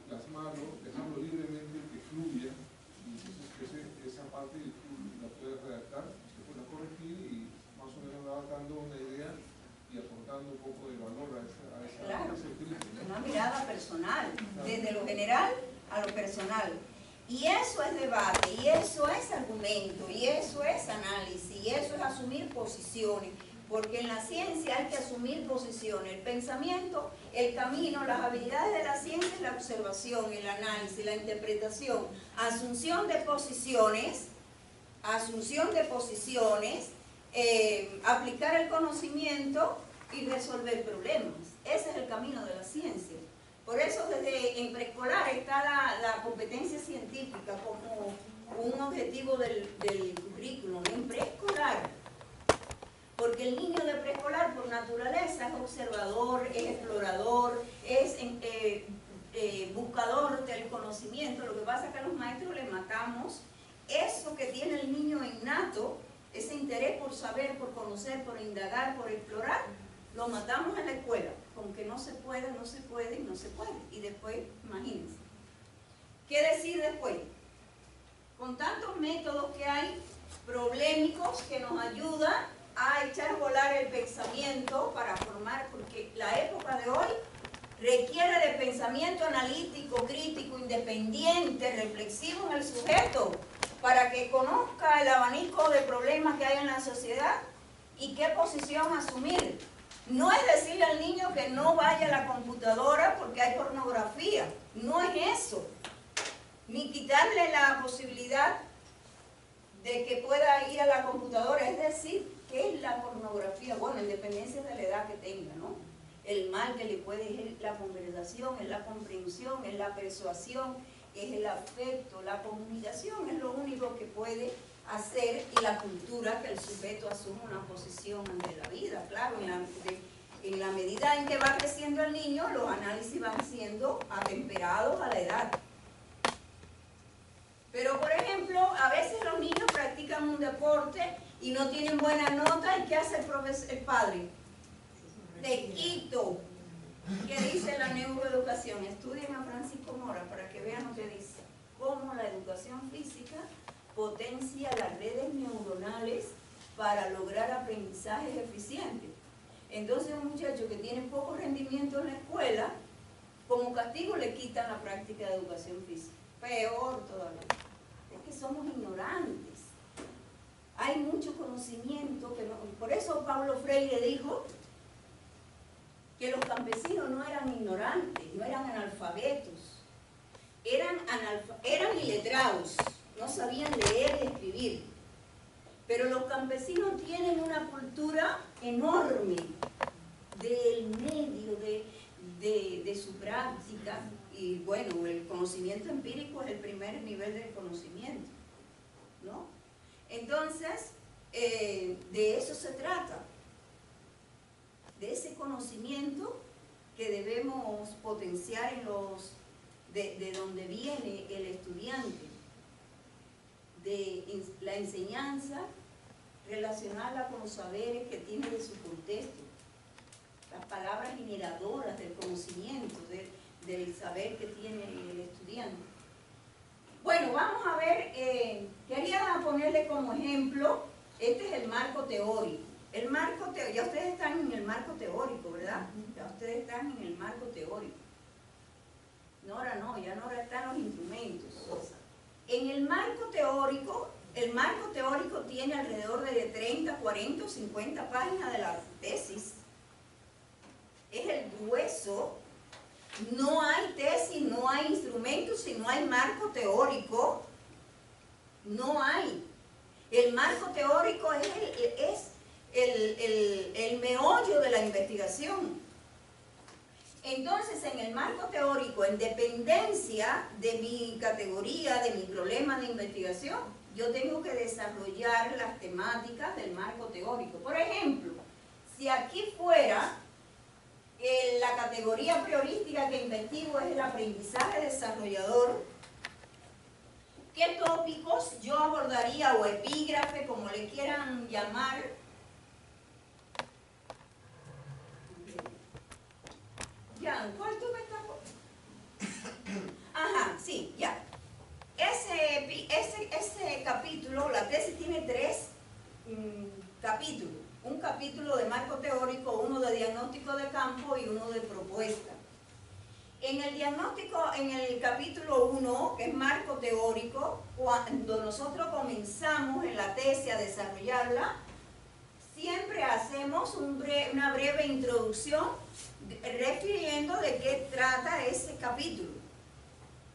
plasmarlo, dejarlo libremente que fluya, y entonces esa parte tú la puedes redactar, después la corregir y más o menos la vas dando una idea y aportando un poco de valor a ese crítico, ¿no? Una mirada personal, desde lo general a lo personal. Y eso es debate, y eso es argumento, y eso es análisis, y eso es asumir posiciones. porque en la ciencia hay que asumir posiciones. El pensamiento, el camino, las habilidades de la ciencia es la observación, el análisis, la interpretación, asunción de posiciones, aplicar el conocimiento y resolver problemas. Ese es el camino de la ciencia. Por eso desde en preescolar está la competencia científica como un objetivo del currículum, en preescolar. Porque el niño de preescolar por naturaleza es observador, es explorador, es buscador del conocimiento. Lo que pasa es que a los maestros les matamos eso que tiene el niño innato, ese interés por saber, por conocer, por indagar, por explorar. Lo matamos en la escuela, con que no se puede, no se puede y no se puede. Y después, imagínense. ¿Qué decir después? Con tantos métodos que hay, problemáticos, que nos ayudan a echar a volar el pensamiento para formar, porque la época de hoy requiere de pensamiento analítico, crítico, independiente, reflexivo en el sujeto, para que conozca el abanico de problemas que hay en la sociedad y qué posición asumir. No es decirle al niño que no vaya a la computadora porque hay pornografía, no es eso. Ni quitarle la posibilidad de que pueda ir a la computadora, es decir, ¿qué es la pornografía? Bueno, en dependencia de la edad que tenga, ¿no? El mal que le puede ir la conversación, es la comprensión, es la persuasión, es el afecto, la comunicación, es lo único que puede hacer, y la cultura, que el sujeto asuma una posición ante la vida. Claro, en la medida en que va creciendo el niño, los análisis van siendo atemperados a la edad. Pero, por ejemplo, a veces los niños practican un deporte y no tienen buena nota, ¿y qué hace el padre? Te quito. ¿Qué dice la neuroeducación? Estudien a Francisco Mora para que vean lo que dice. Cómo la educación física potencia las redes neuronales para lograr aprendizajes eficientes. Entonces, un muchacho que tiene poco rendimiento en la escuela, como castigo le quitan la práctica de educación física. Peor todavía. Es que somos ignorantes. Hay mucho conocimiento que no. Por eso Pablo Freire dijo que los campesinos no eran ignorantes, no eran analfabetos, eran iletrados, no sabían leer y escribir. Pero los campesinos tienen una cultura enorme del medio, de su práctica. Y bueno, el conocimiento empírico es el primer nivel del conocimiento, ¿no? Entonces, de eso se trata, de ese conocimiento que debemos potenciar de donde viene el estudiante, de la enseñanza, relacionarla con los saberes que tiene de su contexto, las palabras generadoras del conocimiento, del saber que tiene el estudiante. Bueno, vamos a ver, quería ponerle como ejemplo, este es el marco teórico. El marco teórico, ya ustedes están en el marco teórico, ¿verdad? Ya ustedes están en el marco teórico. Nora no, ya Nora están los instrumentos. En el marco teórico tiene alrededor de 30, 40 o 50 páginas de la tesis. Es el grueso. No hay tesis, no hay instrumentos, si no hay marco teórico, no hay. El marco teórico es el meollo de la investigación. Entonces, en el marco teórico, en dependencia de mi categoría, de mi problema de investigación, yo tengo que desarrollar las temáticas del marco teórico. Por ejemplo, si aquí fuera la categoría priorística que investigo es el aprendizaje desarrollador, ¿qué tópicos yo abordaría, o epígrafe, como le quieran llamar? Ya, ¿cuál tú me estás? Ajá, sí, ya. Ese capítulo, la tesis tiene 3 capítulos. Un capítulo de marco teórico, uno de diagnóstico de campo y uno de propuesta. En el diagnóstico, en el capítulo 1, que es marco teórico, cuando nosotros comenzamos en la tesis a desarrollarla, siempre hacemos una breve introducción refiriendo de qué trata ese capítulo.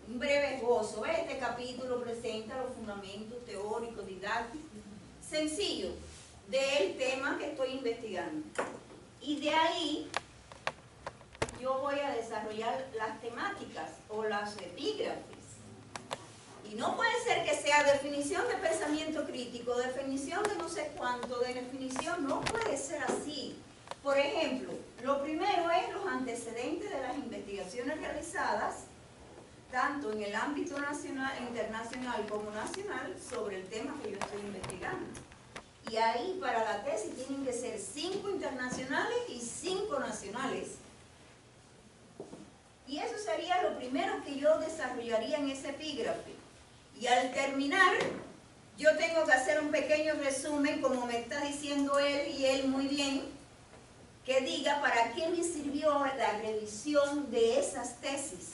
Un breve esbozo. Este capítulo presenta los fundamentos teóricos, didácticos, sencillos, del tema que estoy investigando. Y de ahí yo voy a desarrollar las temáticas o las epígrafes. Y no puede ser que sea definición de pensamiento crítico, definición de no sé cuánto, de definición, no puede ser así. Por ejemplo, lo primero es los antecedentes de las investigaciones realizadas, tanto en el ámbito nacional, internacional como nacional, sobre el tema que yo estoy investigando. Y ahí para la tesis tienen que ser 5 internacionales y 5 nacionales. Y eso sería lo primero que yo desarrollaría en ese epígrafe. Y al terminar, yo tengo que hacer un pequeño resumen, como me está diciendo él, y él muy bien, que diga para qué me sirvió la revisión de esas tesis.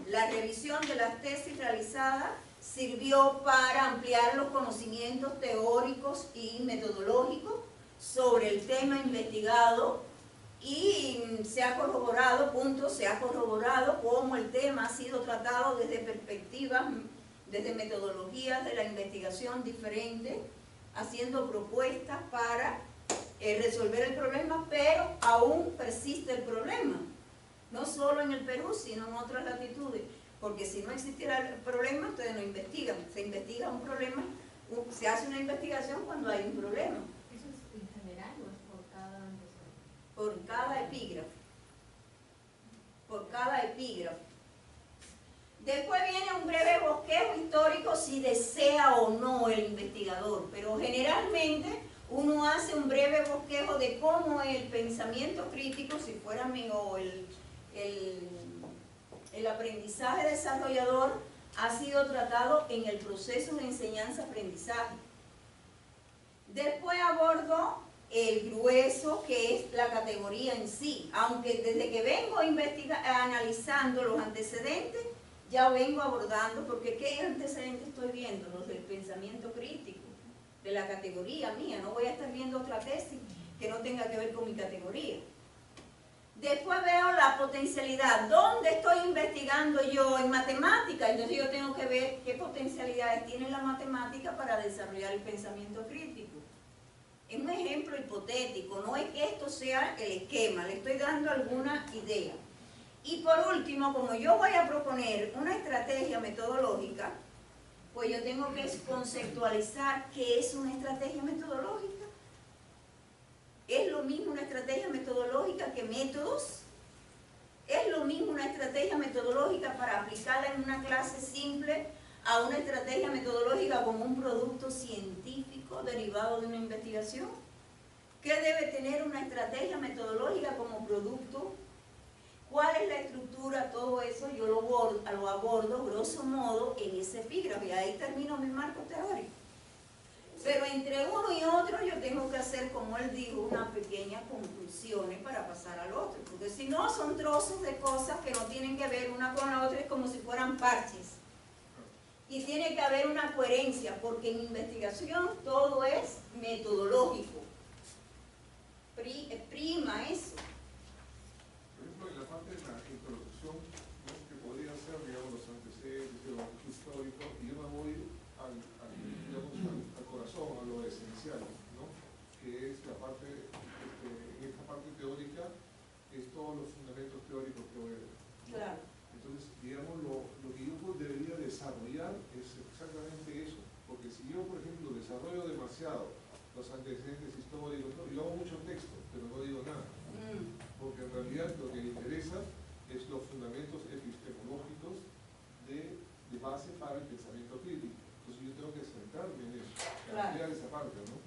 La revisión de las tesis realizadas sirvió para ampliar los conocimientos teóricos y metodológicos sobre el tema investigado, y se ha corroborado, se ha corroborado cómo el tema ha sido tratado desde perspectivas, desde metodologías de la investigación diferentes, haciendo propuestas para resolver el problema, pero aún persiste el problema, no solo en el Perú, sino en otras latitudes, porque si no existiera el problema, ustedes no investigan, se investiga un problema, se hace una investigación cuando hay un problema. ¿Eso es en general o es por cada antecedente? Por cada epígrafe. Por cada epígrafe. Después viene un breve bosquejo histórico si desea o no el investigador, pero generalmente uno hace un breve bosquejo de cómo el pensamiento crítico, si fuera mío el aprendizaje desarrollador, ha sido tratado en el proceso de enseñanza-aprendizaje. Después abordo el grueso, que es la categoría en sí, aunque desde que vengo analizando los antecedentes, ya vengo abordando, porque ¿qué antecedentes estoy viendo? Los del pensamiento crítico, de la categoría mía. No voy a estar viendo otra tesis que no tenga que ver con mi categoría. Después veo la potencialidad. ¿Dónde estoy investigando yo? En matemática. Entonces yo tengo que ver qué potencialidades tiene la matemática para desarrollar el pensamiento crítico. Es un ejemplo hipotético, no es que esto sea el esquema, le estoy dando alguna idea. Y por último, como yo voy a proponer una estrategia metodológica, pues yo tengo que conceptualizar qué es una estrategia metodológica. ¿Es lo mismo una estrategia metodológica que métodos? ¿Es lo mismo una estrategia metodológica para aplicarla en una clase simple a una estrategia metodológica como un producto científico derivado de una investigación? ¿Qué debe tener una estrategia metodológica como producto? ¿Cuál es la estructura? Todo eso yo lo abordo grosso modo en ese epígrafe, y ahí termino mi marco teórico. Pero entre uno y otro yo tengo que hacer, como él dijo, unas pequeñas conclusiones para pasar al otro, porque si no son trozos de cosas que no tienen que ver una con la otra, es como si fueran parches. Y tiene que haber una coherencia, porque en investigación todo es metodológico. Prima eso. Por ejemplo, en la parte de la introducción, ¿no?, que podría ser, digamos, los antecedentes, el contexto histórico, y yo me voy al corazón, a lo esencial, ¿no?, que es la parte, en esta parte teórica, es todos los fundamentos teóricos que voy a ver, ¿no? Claro. Entonces, digamos, lo que yo debería desarrollar es exactamente eso, porque si yo, por ejemplo, desarrollo demasiado los antecedentes históricos, ¿no?, yo hago mucho texto, pero no digo nada, porque en realidad lo que me interesa es los fundamentos epistemológicos de base para el pensamiento crítico. Entonces yo tengo que centrarme en eso, ampliar esa parte, ¿no?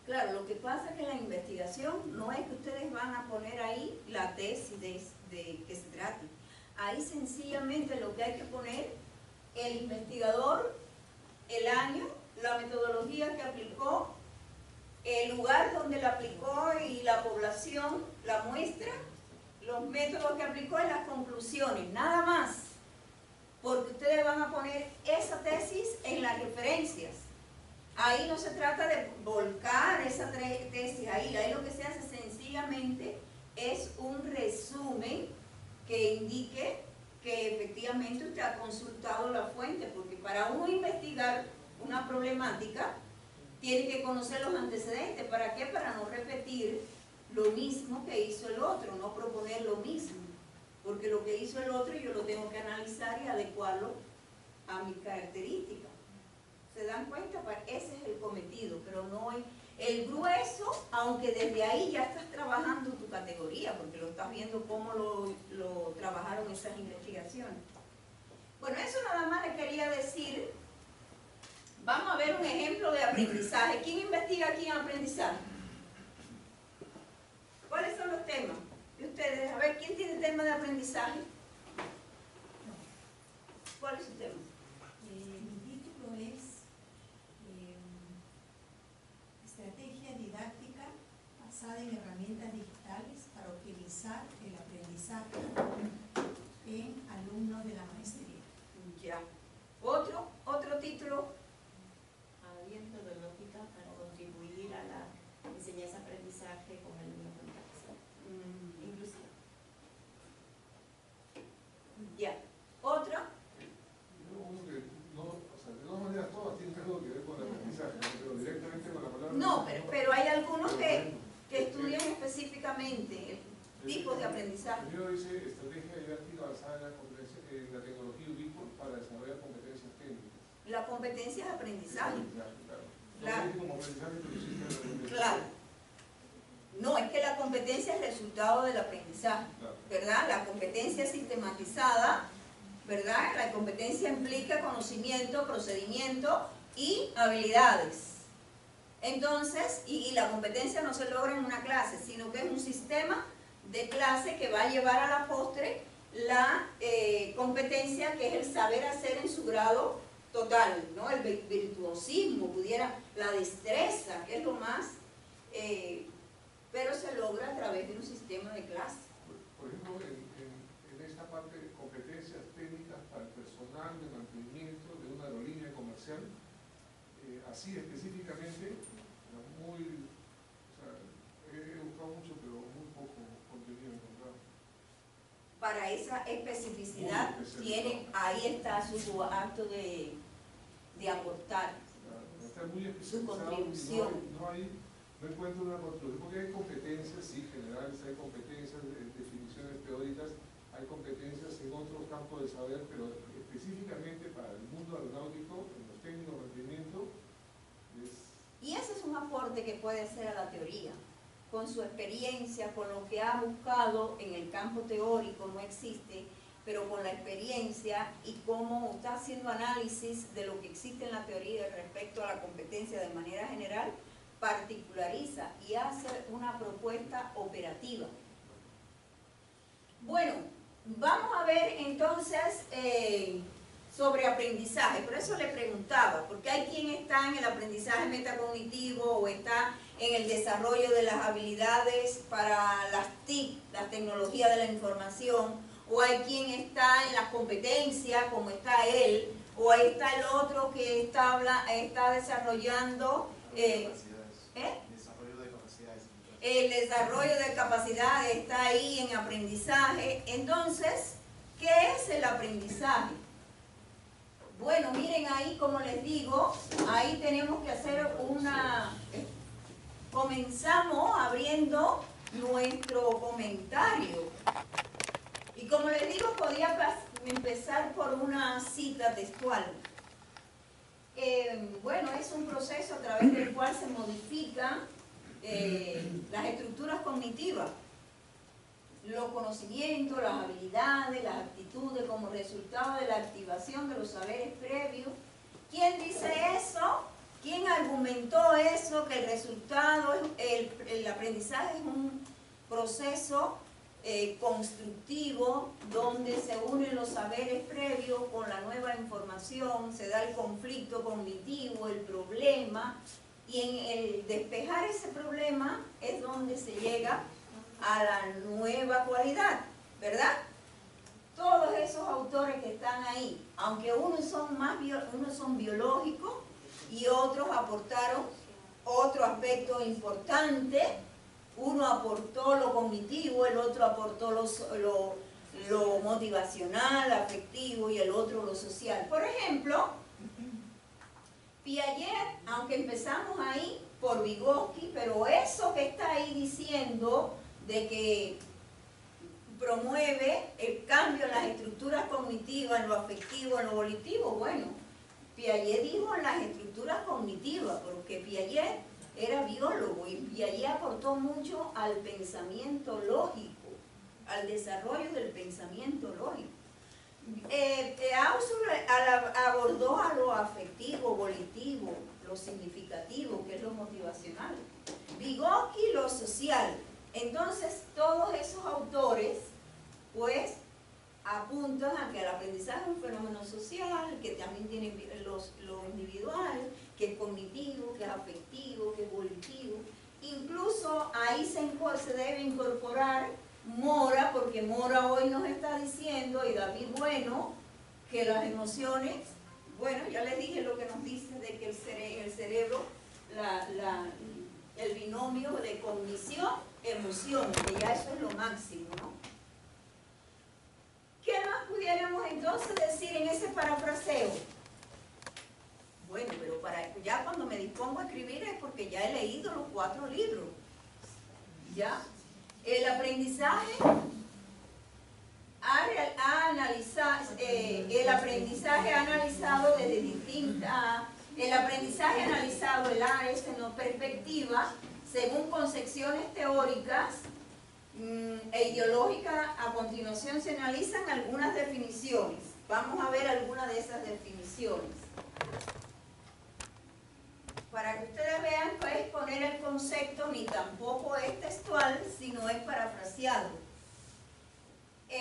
Claro, lo que pasa es que la investigación no es que ustedes van a poner ahí la tesis de que se trate. Ahí sencillamente lo que hay que poner, el investigador, el año, la metodología que aplicó, el lugar donde la aplicó y la población, la muestra, los métodos que aplicó y las conclusiones, nada más. Porque ustedes van a poner esa tesis en las referencias. ahí no se trata de volcar esa tesis ahí lo que se hace sencillamente es un resumen que indique que efectivamente usted ha consultado la fuente, porque para uno investigar una problemática tiene que conocer los antecedentes. ¿Para qué? Para no repetir lo mismo que hizo el otro, no proponer lo mismo, porque lo que hizo el otro yo lo tengo que analizar y adecuarlo a mis características. ¿Se dan cuenta? Ese es el cometido, pero no hay el grueso, aunque desde ahí ya estás trabajando tu categoría, porque lo estás viendo cómo lo trabajaron esas investigaciones. Bueno, eso nada más le quería decir. Vamos a ver un ejemplo de aprendizaje. ¿Quién investiga aquí en aprendizaje? ¿Cuáles son los temas de ustedes? A ver, ¿quién tiene tema de aprendizaje? ¿Cuál es su tema? Mi título es Estrategia didáctica basada en herramientas digitales para optimizar el aprendizaje en alumnos de la maestría. Ya. ¿Otro título? Abierto de lógica para contribuir a la enseñanza-aprendizaje con alumnos contacto. Inclusive. Ya. ¿Otro? Uno que no, o sea, de todas maneras todas tienen algo que ver con el aprendizaje, ¿no? Pero directamente con la palabra. No, pero hay algunos que estudian específicamente tipos de aprendizaje. Primero dice estrategia didáctica basada en la tecnología ubicua para desarrollar competencias técnicas. La competencia es aprendizaje. Claro. Claro. Como aprendizaje, pero sí está en el Claro. No, es que la competencia es resultado del aprendizaje, Claro. ¿verdad? La competencia sistematizada, ¿verdad? La competencia implica conocimiento, procedimiento y habilidades. Entonces, y la competencia no se logra en una clase, sino que es un sistema de clase que va a llevar a la postre la competencia, que es el saber hacer en su grado total, ¿no? El virtuosismo, la destreza, que es lo más, pero se logra a través de un sistema de clase. Por ejemplo, en esta parte de competencias técnicas para el personal de mantenimiento de una aerolínea comercial, así específicamente, he buscado mucho, pero muy poco contenido encontrado. Para esa especificidad, ahí está su acto de aportar. Está muy Su especializado. contribución. No encuentro una construcción, porque hay competencias, sí, generales, hay competencias, definiciones teóricas, hay competencias en otros campos de saber, pero específicamente para el mundo aeronáutico, en los técnicos de mantenimiento, Y ese es un aporte que puede hacer a la teoría, con su experiencia, con lo que ha buscado en el campo teórico, no existe, pero con la experiencia y cómo está haciendo análisis de lo que existe en la teoría respecto a la competencia de manera general, particulariza y hace una propuesta operativa. Bueno, vamos a ver entonces sobre aprendizaje. Por eso le preguntaba, porque hay quien está en el aprendizaje metacognitivo o está en el desarrollo de las habilidades para las TIC, las tecnologías de la información, o hay quien está en las competencias, como está él, o ahí está el otro que está desarrollando Desarrollo de capacidades. el desarrollo de capacidades, está ahí en aprendizaje. Entonces, ¿qué es el aprendizaje? Bueno, miren ahí, como les digo, ahí tenemos que hacer comenzamos abriendo nuestro comentario. Y como les digo, podía empezar por una cita textual. Bueno, es un proceso a través del cual se modifican las estructuras cognitivas, los conocimientos, las habilidades, las actitudes como resultado de la activación de los saberes previos. ¿Quién dice eso? ¿Quién argumentó eso? Que el resultado, el aprendizaje es un proceso constructivo donde se unen los saberes previos con la nueva información, se da el conflicto cognitivo, el problema, y en el despejar ese problema es donde se llega a la nueva cualidad, ¿verdad? Todos esos autores que están ahí, aunque unos son biológicos, y otros aportaron otro aspecto importante. Uno aportó lo cognitivo, el otro aportó lo motivacional, afectivo, y el otro lo social. Por ejemplo, Piaget, aunque empezamos ahí por Vygotsky, pero eso que está ahí diciendo de que promueve el cambio en las estructuras cognitivas, en lo afectivo, en lo volitivo, bueno, Piaget dijo en las estructuras cognitivas, porque Piaget era biólogo y Piaget aportó mucho al pensamiento lógico, al desarrollo del pensamiento lógico. Ausubel abordó a lo afectivo, volitivo, lo significativo, que es lo motivacional. Vygotsky lo social. Entonces, todos esos autores, pues, apuntan a que el aprendizaje es un fenómeno social, que también tiene lo individual, que es cognitivo, que es afectivo, que es volitivo. Incluso ahí se debe incorporar Mora, porque Mora hoy nos está diciendo, y David Bueno, que las emociones, bueno, ya les dije lo que nos dice de que en el cerebro el binomio de cognición, emoción, que ya eso es lo máximo, ¿no? ¿Qué más pudiéramos entonces decir en ese parafraseo? Bueno, pero ya cuando me dispongo a escribir es porque ya he leído los 4 libros. ¿Ya? El aprendizaje ha analizado desde distintas... El aprendizaje ha analizado el AS en perspectiva según concepciones teóricas e ideológicas. A continuación se analizan algunas definiciones. Vamos a ver algunas de esas definiciones. Para que ustedes vean que es poner el concepto, ni tampoco es textual, sino es parafraseado.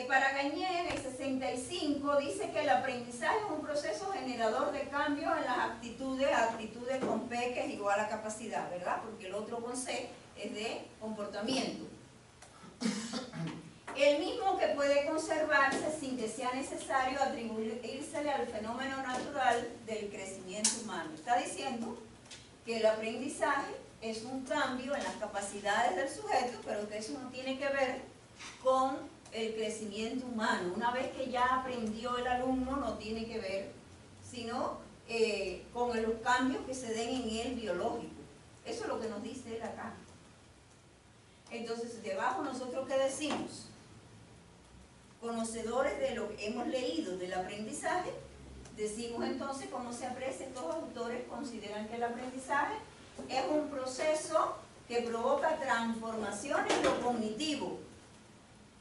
Para Gagné, en el 65, dice que el aprendizaje es un proceso generador de cambios en las actitudes con P, que es igual a capacidad, ¿verdad? Porque el otro con C es de comportamiento. El mismo que puede conservarse sin que sea necesario atribuírsele al fenómeno natural del crecimiento humano. Está diciendo que el aprendizaje es un cambio en las capacidades del sujeto, pero que eso no tiene que ver con el crecimiento humano. Una vez que ya aprendió el alumno, no tiene que ver, sino con los cambios que se den en él biológico. Eso es lo que nos dice él acá. Entonces, debajo nosotros, ¿qué decimos? Conocedores de lo que hemos leído del aprendizaje, decimos entonces cómo se aprecia. Estos autores consideran que el aprendizaje es un proceso que provoca transformaciones en lo cognitivo,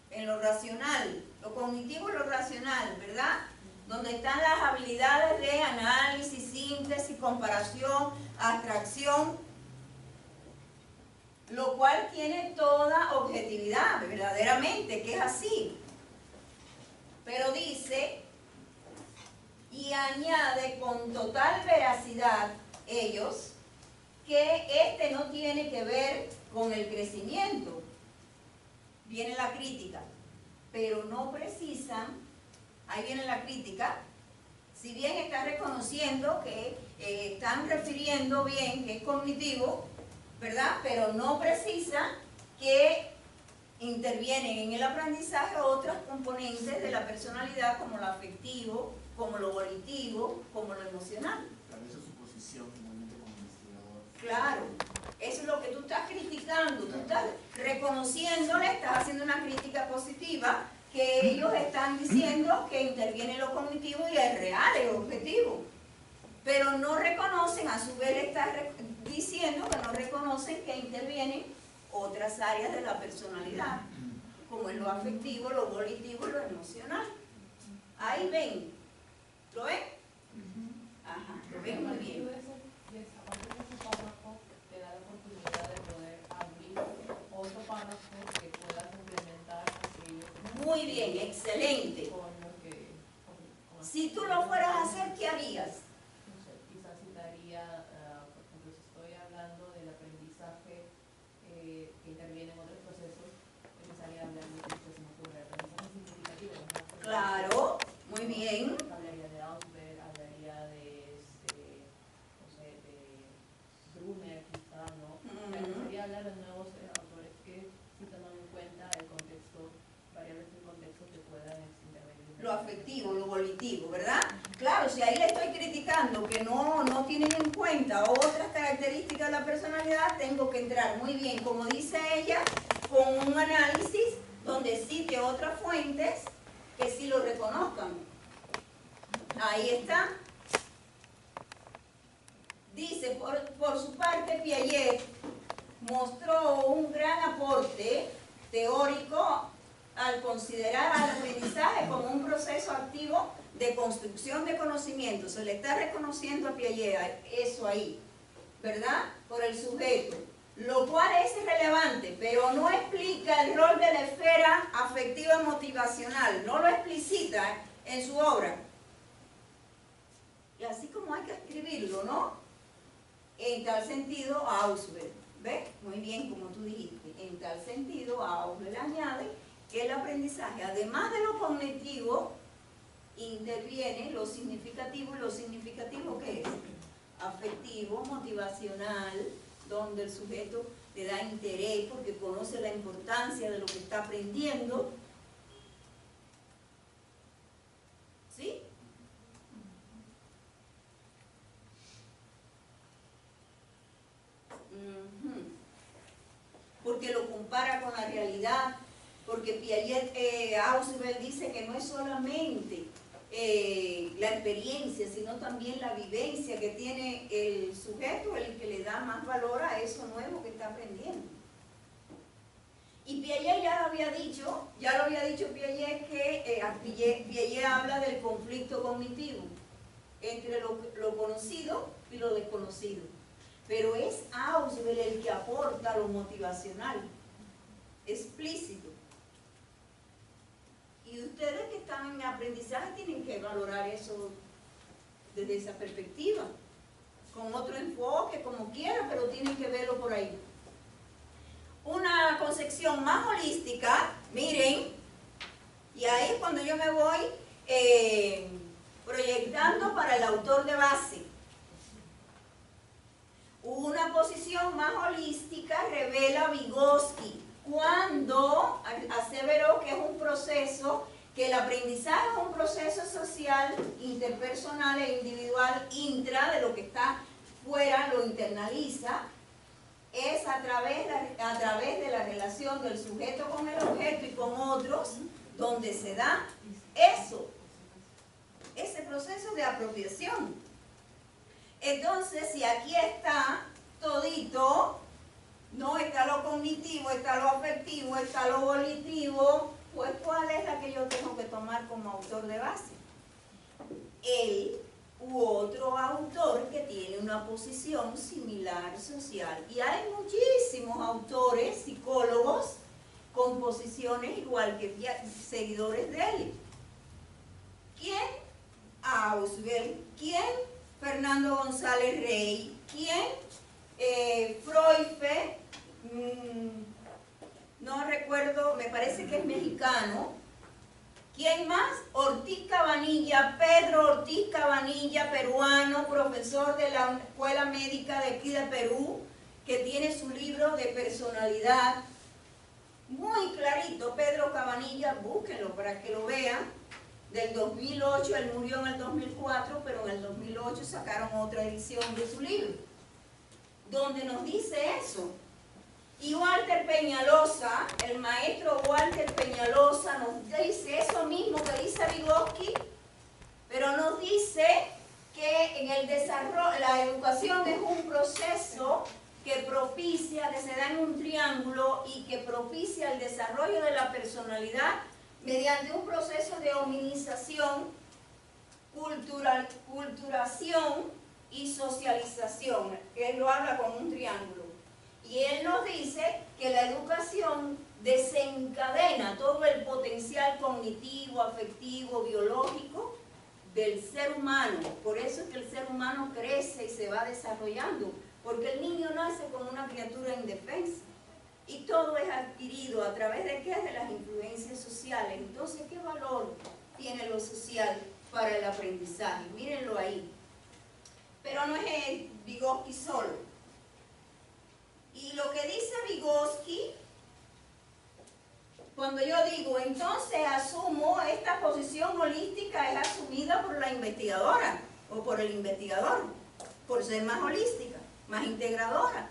en lo racional, lo cognitivo y lo racional, ¿verdad? Donde están las habilidades de análisis, síntesis, comparación, abstracción, lo cual tiene toda objetividad, verdaderamente, que es así. Pero dice, y añade con total veracidad ellos, que este no tiene que ver con el crecimiento. Viene la crítica, pero no precisan, ahí viene la crítica, si bien está reconociendo que están refiriendo bien que es cognitivo, ¿verdad? Pero no precisa que intervienen en el aprendizaje otras componentes de la personalidad, como lo afectivo, como lo volitivo, como lo emocional. Tal vez es su posición finalmente como investigador. Claro, eso es lo que tú estás criticando, tú estás reconociéndole, estás haciendo una crítica positiva, que ellos están diciendo que interviene lo cognitivo y es real, es objetivo. Pero no reconocen, a su vez estás diciendo que no reconocen que intervienen otras áreas de la personalidad, como es lo afectivo, lo volitivo y lo emocional. Ahí ven, ¿lo ven? Ajá, lo ven muy bien. A partir de ese párrafo te da la oportunidad de poder abrir otro párrafo que pueda complementar aquello. Muy bien, excelente. Con lo que, Si tú lo fueras a hacer, ¿qué harías? no sé, quizás citaría, por ejemplo, si estoy hablando del aprendizaje que interviene en otros procesos, empezaría a hablar de aprendizaje significativo. Claro, muy bien. Hablaría de Ausubel, hablaría de, no sé, ¿verdad? Claro, si ahí le estoy criticando que no tienen en cuenta otras características de la personalidad, tengo que entrar muy bien, como dice ella, con un análisis donde cite otras fuentes que sí lo reconozcan. Ahí está. Dice, por su parte, Piaget mostró un gran aporte teórico al considerar al aprendizaje como un proceso activo de construcción de conocimiento. Se le está reconociendo a Piaget eso ahí, ¿verdad? Por el sujeto, lo cual es relevante, pero no explica el rol de la esfera afectiva motivacional, no lo explicita en su obra. Y así como hay que escribirlo, ¿no? En tal sentido, Ausubel, ¿ves? Muy bien, como tú dijiste, en tal sentido, Ausubel añade que el aprendizaje, además de lo cognitivo, interviene lo significativo. ¿Y lo significativo qué es? Afectivo, motivacional, donde el sujeto le da interés porque conoce la importancia de lo que está aprendiendo. ¿Sí? Porque lo compara con la realidad, porque Piaget, Ausubel dice que no es solamente la experiencia, sino también la vivencia que tiene el sujeto, el que le da más valor a eso nuevo que está aprendiendo. Y Piaget ya lo había dicho Piaget que Piaget habla del conflicto cognitivo entre lo conocido y lo desconocido. Pero es Ausubel el que aporta lo motivacional, explícito. Y ustedes que están en aprendizaje tienen que valorar eso desde esa perspectiva, con otro enfoque, como quieran, pero tienen que verlo por ahí. Una concepción más holística, miren, y ahí es cuando yo me voy proyectando para el autor de base. Una posición más holística revela Vygotsky cuando aseveró que es un proceso, que el aprendizaje es un proceso social, interpersonal e individual, intra, de lo que está fuera, lo internaliza, es a través de la relación del sujeto con el objeto y con otros, donde se da eso, ese proceso de apropiación. Entonces, si aquí está todito, no está lo cognitivo, está lo afectivo, está lo volitivo, pues ¿cuál es la que yo tengo que tomar como autor de base? Él u otro autor que tiene una posición similar social. Y hay muchísimos autores, psicólogos, con posiciones igual que seguidores de él. ¿Quién? Ausubel. ¿Quién? Fernando González Rey. ¿Quién? Freud, no recuerdo, me parece que es mexicano. ¿Quién más? Ortiz Cabanilla, Pedro Ortiz Cabanilla, peruano, profesor de la Escuela Médica de aquí de Perú, que tiene su libro de personalidad muy clarito. Pedro Cabanilla, búsquenlo para que lo vean. Del 2008, él murió en el 2004, pero en el 2008 sacaron otra edición de su libro, donde nos dice eso. Y Walter Peñalosa, el maestro Walter Peñalosa, nos dice eso mismo que dice Vygotsky, pero nos dice que en el desarrollo, la educación es un proceso que propicia, que se da en un triángulo y que propicia el desarrollo de la personalidad mediante un proceso de hominización, culturación y socialización. Él lo habla con un triángulo. Y él nos dice que la educación desencadena todo el potencial cognitivo, afectivo, biológico del ser humano. Por eso es que el ser humano crece y se va desarrollando, porque el niño nace como una criatura indefensa. Y todo es adquirido a través de ¿qué? De las influencias sociales. Entonces, ¿qué valor tiene lo social para el aprendizaje? Mírenlo ahí. Pero no es Vygotsky solo. Y lo que dice Vygotsky cuando yo digo, entonces asumo esta posición holística es asumida por la investigadora o por el investigador, por ser más holística, más integradora.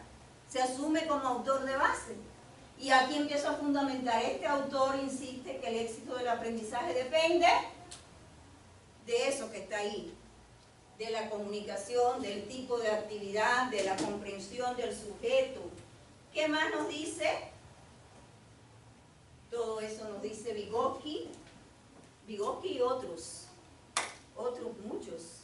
Se asume como autor de base. Y aquí empiezo a fundamentar. Este autor insiste que el éxito del aprendizaje depende de eso que está ahí, de la comunicación, del tipo de actividad, de la comprensión del sujeto. ¿Qué más nos dice? Todo eso nos dice Vygotsky y otros muchos.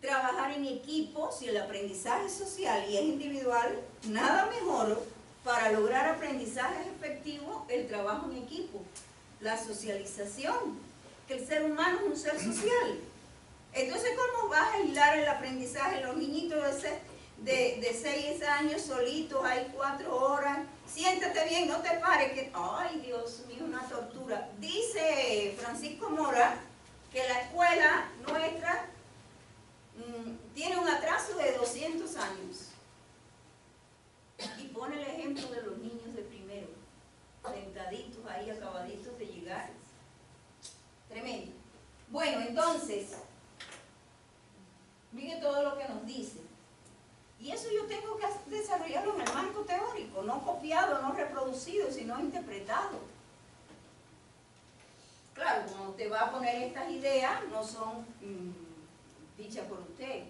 Trabajar en equipo, si el aprendizaje es social y es individual, nada mejor para lograr aprendizajes efectivos el trabajo en equipo, la socialización, que el ser humano es un ser social. Entonces, ¿cómo vas a aislar el aprendizaje? Los niñitos de 6 años solitos, hay 4 horas, siéntate bien, no te pares, que, ay Dios mío, una tortura. Dice Francisco Mora que la escuela nuestra tiene un atraso de 200 años. Y pone el ejemplo de los niños de primero, sentaditos ahí, acabaditos de llegar. Tremendo. Bueno, entonces, mire todo lo que nos dice. Y eso yo tengo que desarrollarlo en el marco teórico, no copiado, no reproducido, sino interpretado. Claro, cuando usted va a poner estas ideas, no son dichas por usted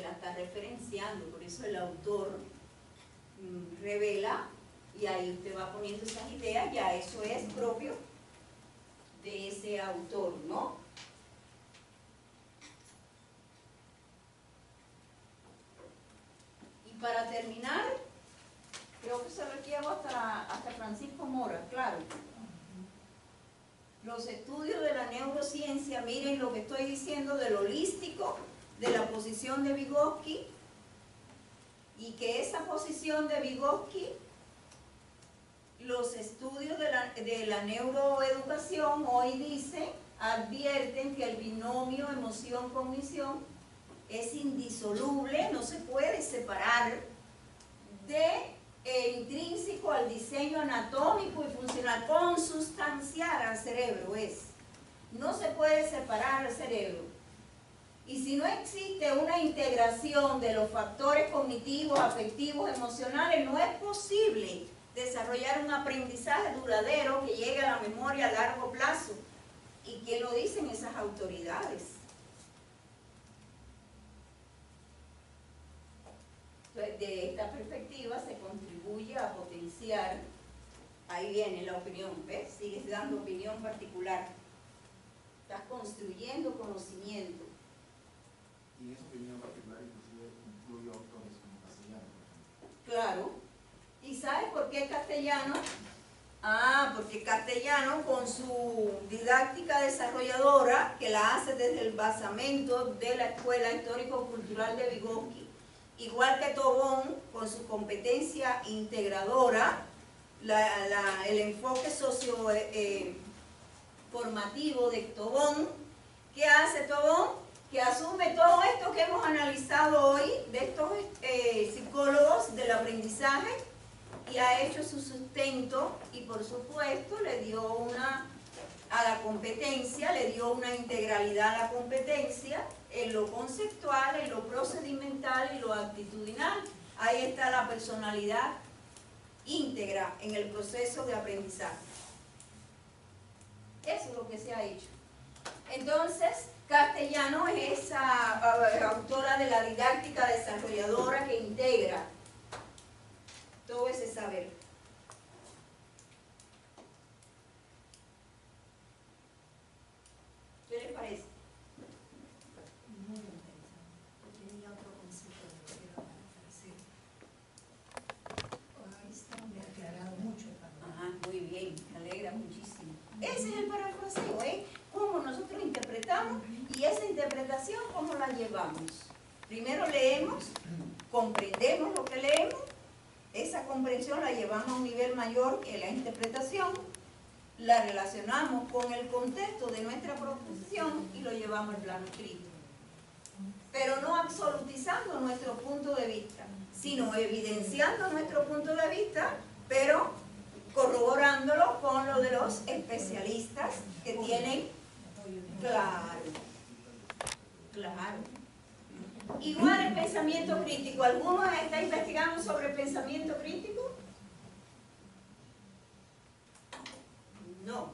las está referenciando, por eso el autor revela, y ahí usted va poniendo esas ideas, ya eso es propio de ese autor, ¿no? Y para terminar, creo que se lo llevo hasta Francisco Mora, claro. Los estudios de la neurociencia, miren lo que estoy diciendo del holístico, de la posición de Vygotsky, y que esa posición de Vygotsky, los estudios de la neuroeducación hoy dicen, advierten que el binomio emoción-cognición es indisoluble, no se puede separar de intrínseco al diseño anatómico y funcional, consustanciar al cerebro no se puede separar al cerebro. Y si no existe una integración de los factores cognitivos, afectivos, emocionales, no es posible desarrollar un aprendizaje duradero que llegue a la memoria a largo plazo. ¿Y qué lo dicen esas autoridades? Entonces, de esta perspectiva se contribuye a potenciar, ahí viene la opinión, ¿ves? Sigues dando opinión particular. Estás construyendo conocimiento. Y esa opinión particular inclusive incluye autores como Castellano, por ejemplo. Claro. ¿Y sabes por qué Castellano? Porque Castellano, con su didáctica desarrolladora, que la hace desde el basamento de la Escuela Histórico-Cultural de Vygotsky, igual que Tobón, con su competencia integradora, el enfoque socio-formativo de Tobón. ¿Qué hace Tobón? Que asume todo esto que hemos analizado hoy, de estos psicólogos del aprendizaje, y ha hecho su sustento, y por supuesto le dio a la competencia, le dio una integralidad a la competencia, en lo conceptual, en lo procedimental y lo actitudinal. Ahí está la personalidad íntegra en el proceso de aprendizaje. Eso es lo que se ha hecho. Entonces, Castellano es esa autora de la didáctica desarrolladora que integra todo ese saber. ¿Qué les parece? Muy interesante. Tenía otro concepto que quiero ofrecer. Esto me ha aclarado mucho el panorama. Muy bien, me alegra muchísimo. Ese es el parafraseo, cómo nosotros interpretamos y esa interpretación cómo la llevamos. Primero leemos, comprendemos lo que leemos, esa comprensión la llevamos a un nivel mayor que la interpretación, la relacionamos con el contexto de nuestra proposición y lo llevamos al plano escrito. Pero no absolutizando nuestro punto de vista, sino evidenciando nuestro punto de vista, pero corroborándolo con lo de los especialistas que tienen, claro, claro. Igual el pensamiento crítico. ¿Alguno está investigando sobre el pensamiento crítico? No.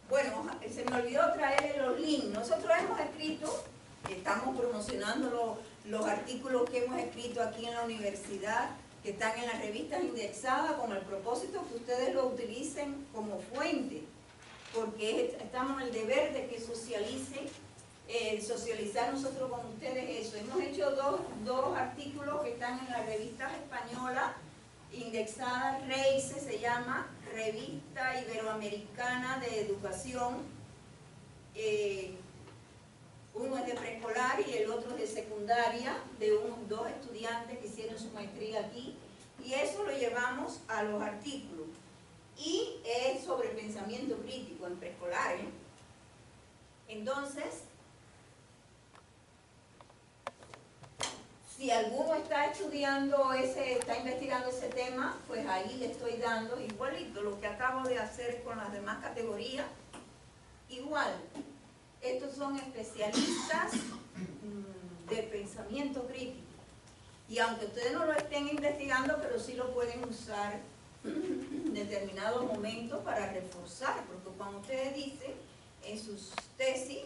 Bueno, se me olvidó traerle los links. Nosotros hemos escrito, estamos promocionando los artículos que hemos escrito aquí en la universidad, que están en las revistas indexadas, con el propósito que ustedes lo utilicen como fuente, porque estamos en el deber de que socializar nosotros con ustedes eso. Hemos hecho dos artículos que están en las revistas españolas indexadas. REICE se llama, Revista Iberoamericana de Educación. Uno es de preescolar y el otro es de secundaria, de dos estudiantes que hicieron su maestría aquí, y eso lo llevamos a los artículos. Y es sobre pensamiento crítico en preescolar, ¿eh? Entonces, si alguno está estudiando está investigando ese tema, pues ahí le estoy dando igualito lo que acabo de hacer con las demás categorías. Igual, estos son especialistas de pensamiento crítico. Y aunque ustedes no lo estén investigando, pero sí lo pueden usar en determinados momentos para reforzar, porque cuando ustedes dicen en sus tesis,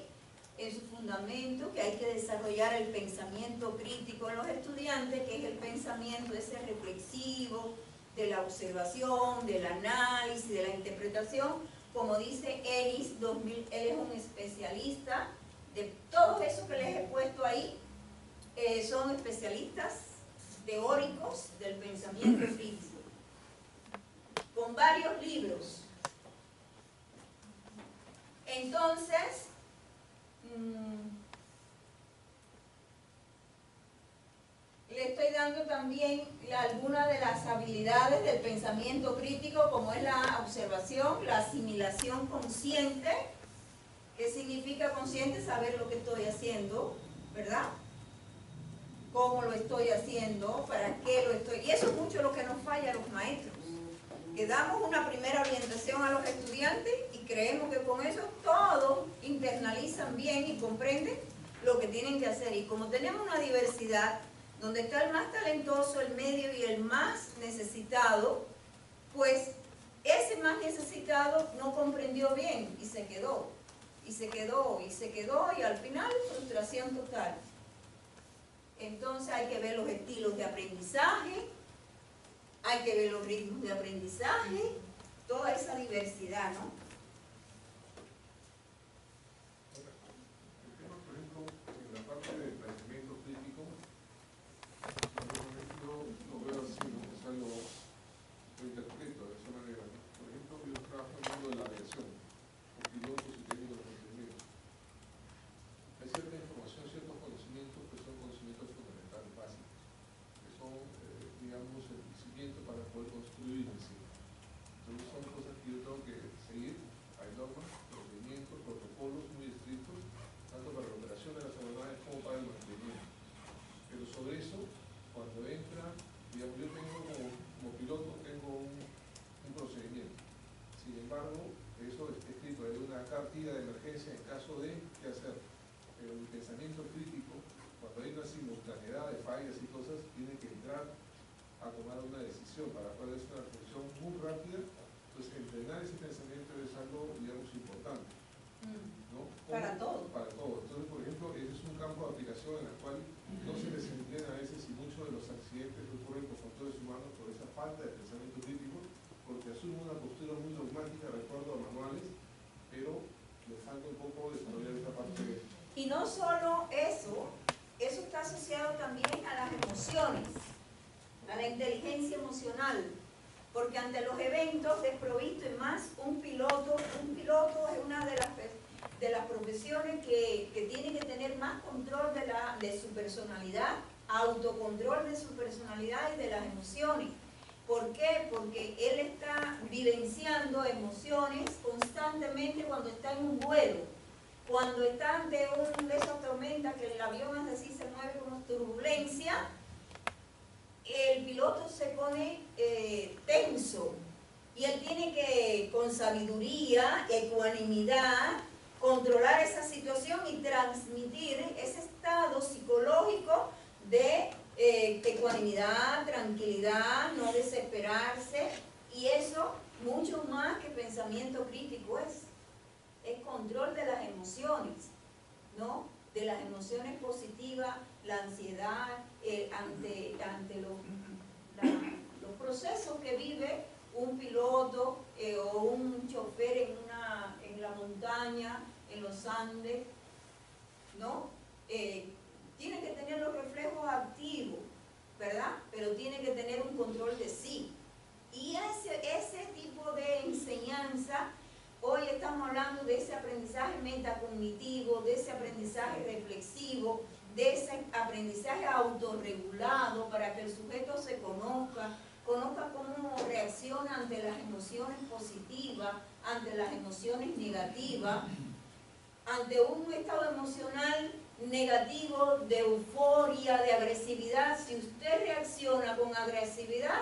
en su fundamento, que hay que desarrollar el pensamiento crítico en los estudiantes, que es el pensamiento ese reflexivo, de la observación, del análisis, de la interpretación, como dice Ellis 2000, él es un especialista de todos esos que les he puesto ahí, son especialistas teóricos del pensamiento crítico, con varios libros. Entonces, le estoy dando también algunas de las habilidades del pensamiento crítico, como es la observación, la asimilación consciente. ¿Qué significa consciente? Saber lo que estoy haciendo, ¿verdad? ¿Cómo lo estoy haciendo? ¿Para qué lo estoy? Y eso es mucho lo que nos falla a los maestros, que damos una primera orientación a los estudiantes y creemos que con eso todos internalizan bien y comprenden lo que tienen que hacer. Y como tenemos una diversidad, donde está el más talentoso, el medio y el más necesitado, pues ese más necesitado no comprendió bien y se quedó, y se quedó, y se quedó, y al final frustración total. Entonces hay que ver los estilos de aprendizaje, hay que ver los ritmos de aprendizaje, toda esa diversidad, ¿no? Por ejemplo, en la parte del pensamiento crítico, yo lo veo así, ¿no? O sea, lo interpreto de esa manera, ¿no? Por ejemplo, yo trabajo en el mundo de la aviación, con pilotos y técnicos de mantenimiento. Hay cierta información, ciertos conocimientos que son conocimientos fundamentales, básicos, que son, digamos, el cimiento para poder construir en sí. Entonces son cosas que yo tengo que seguir. Hay normas, procedimientos, protocolos muy estrictos, tanto para la operación de las aeronaves como para el mantenimiento. Pero sobre eso, cuando entra, digamos, yo tengo como piloto, tengo un procedimiento. Sin embargo, eso está escrito, hay una cartilla de emergencia en caso de qué hacer. Pero el pensamiento crítico, cuando hay una simultaneidad de fallas y cosas, tiene que entrar a tomar una decisión para poder hacer una función muy rápida. Entonces, entrenar ese pensamiento es algo, digamos, importante, ¿no? Para todo. Para todo. Entonces, por ejemplo, ese es un campo de aplicación en el cual no se les entrena a veces, y muchos de los accidentes ocurren con factores humanos por esa falta de pensamiento crítico, porque asumen una postura muy dogmática de acuerdo a manuales, pero les falta un poco desarrollar esa parte de... Y no solo eso, eso está asociado también a las emociones, a la inteligencia emocional, porque ante los eventos desprovisto y más un piloto es una de las profesiones que tiene que tener más control de su personalidad, autocontrol de su personalidad y de las emociones. ¿Por qué? Porque él está vivenciando emociones constantemente cuando está en un vuelo. Cuando está ante de esas tormentas que el avión es así, se mueve con turbulencia, el piloto se pone tenso, Y él tiene que, con sabiduría, ecuanimidad, controlar esa situación y transmitir ese estado psicológico de ecuanimidad, tranquilidad, no desesperarse, y eso mucho más que pensamiento crítico es control de las emociones, ¿no? De las emociones positivas, la ansiedad ante los procesos que vive un piloto o un chofer en la montaña, en los Andes, ¿no? Tiene que tener los reflejos activos, ¿verdad? Pero tiene que tener un control de sí. Y ese tipo de enseñanza, hoy estamos hablando de ese aprendizaje metacognitivo, de ese aprendizaje reflexivo, de ese aprendizaje autorregulado para que el sujeto se conozca cómo reacciona ante las emociones positivas, ante las emociones negativas, ante un estado emocional negativo de euforia, de agresividad. Si usted reacciona con agresividad,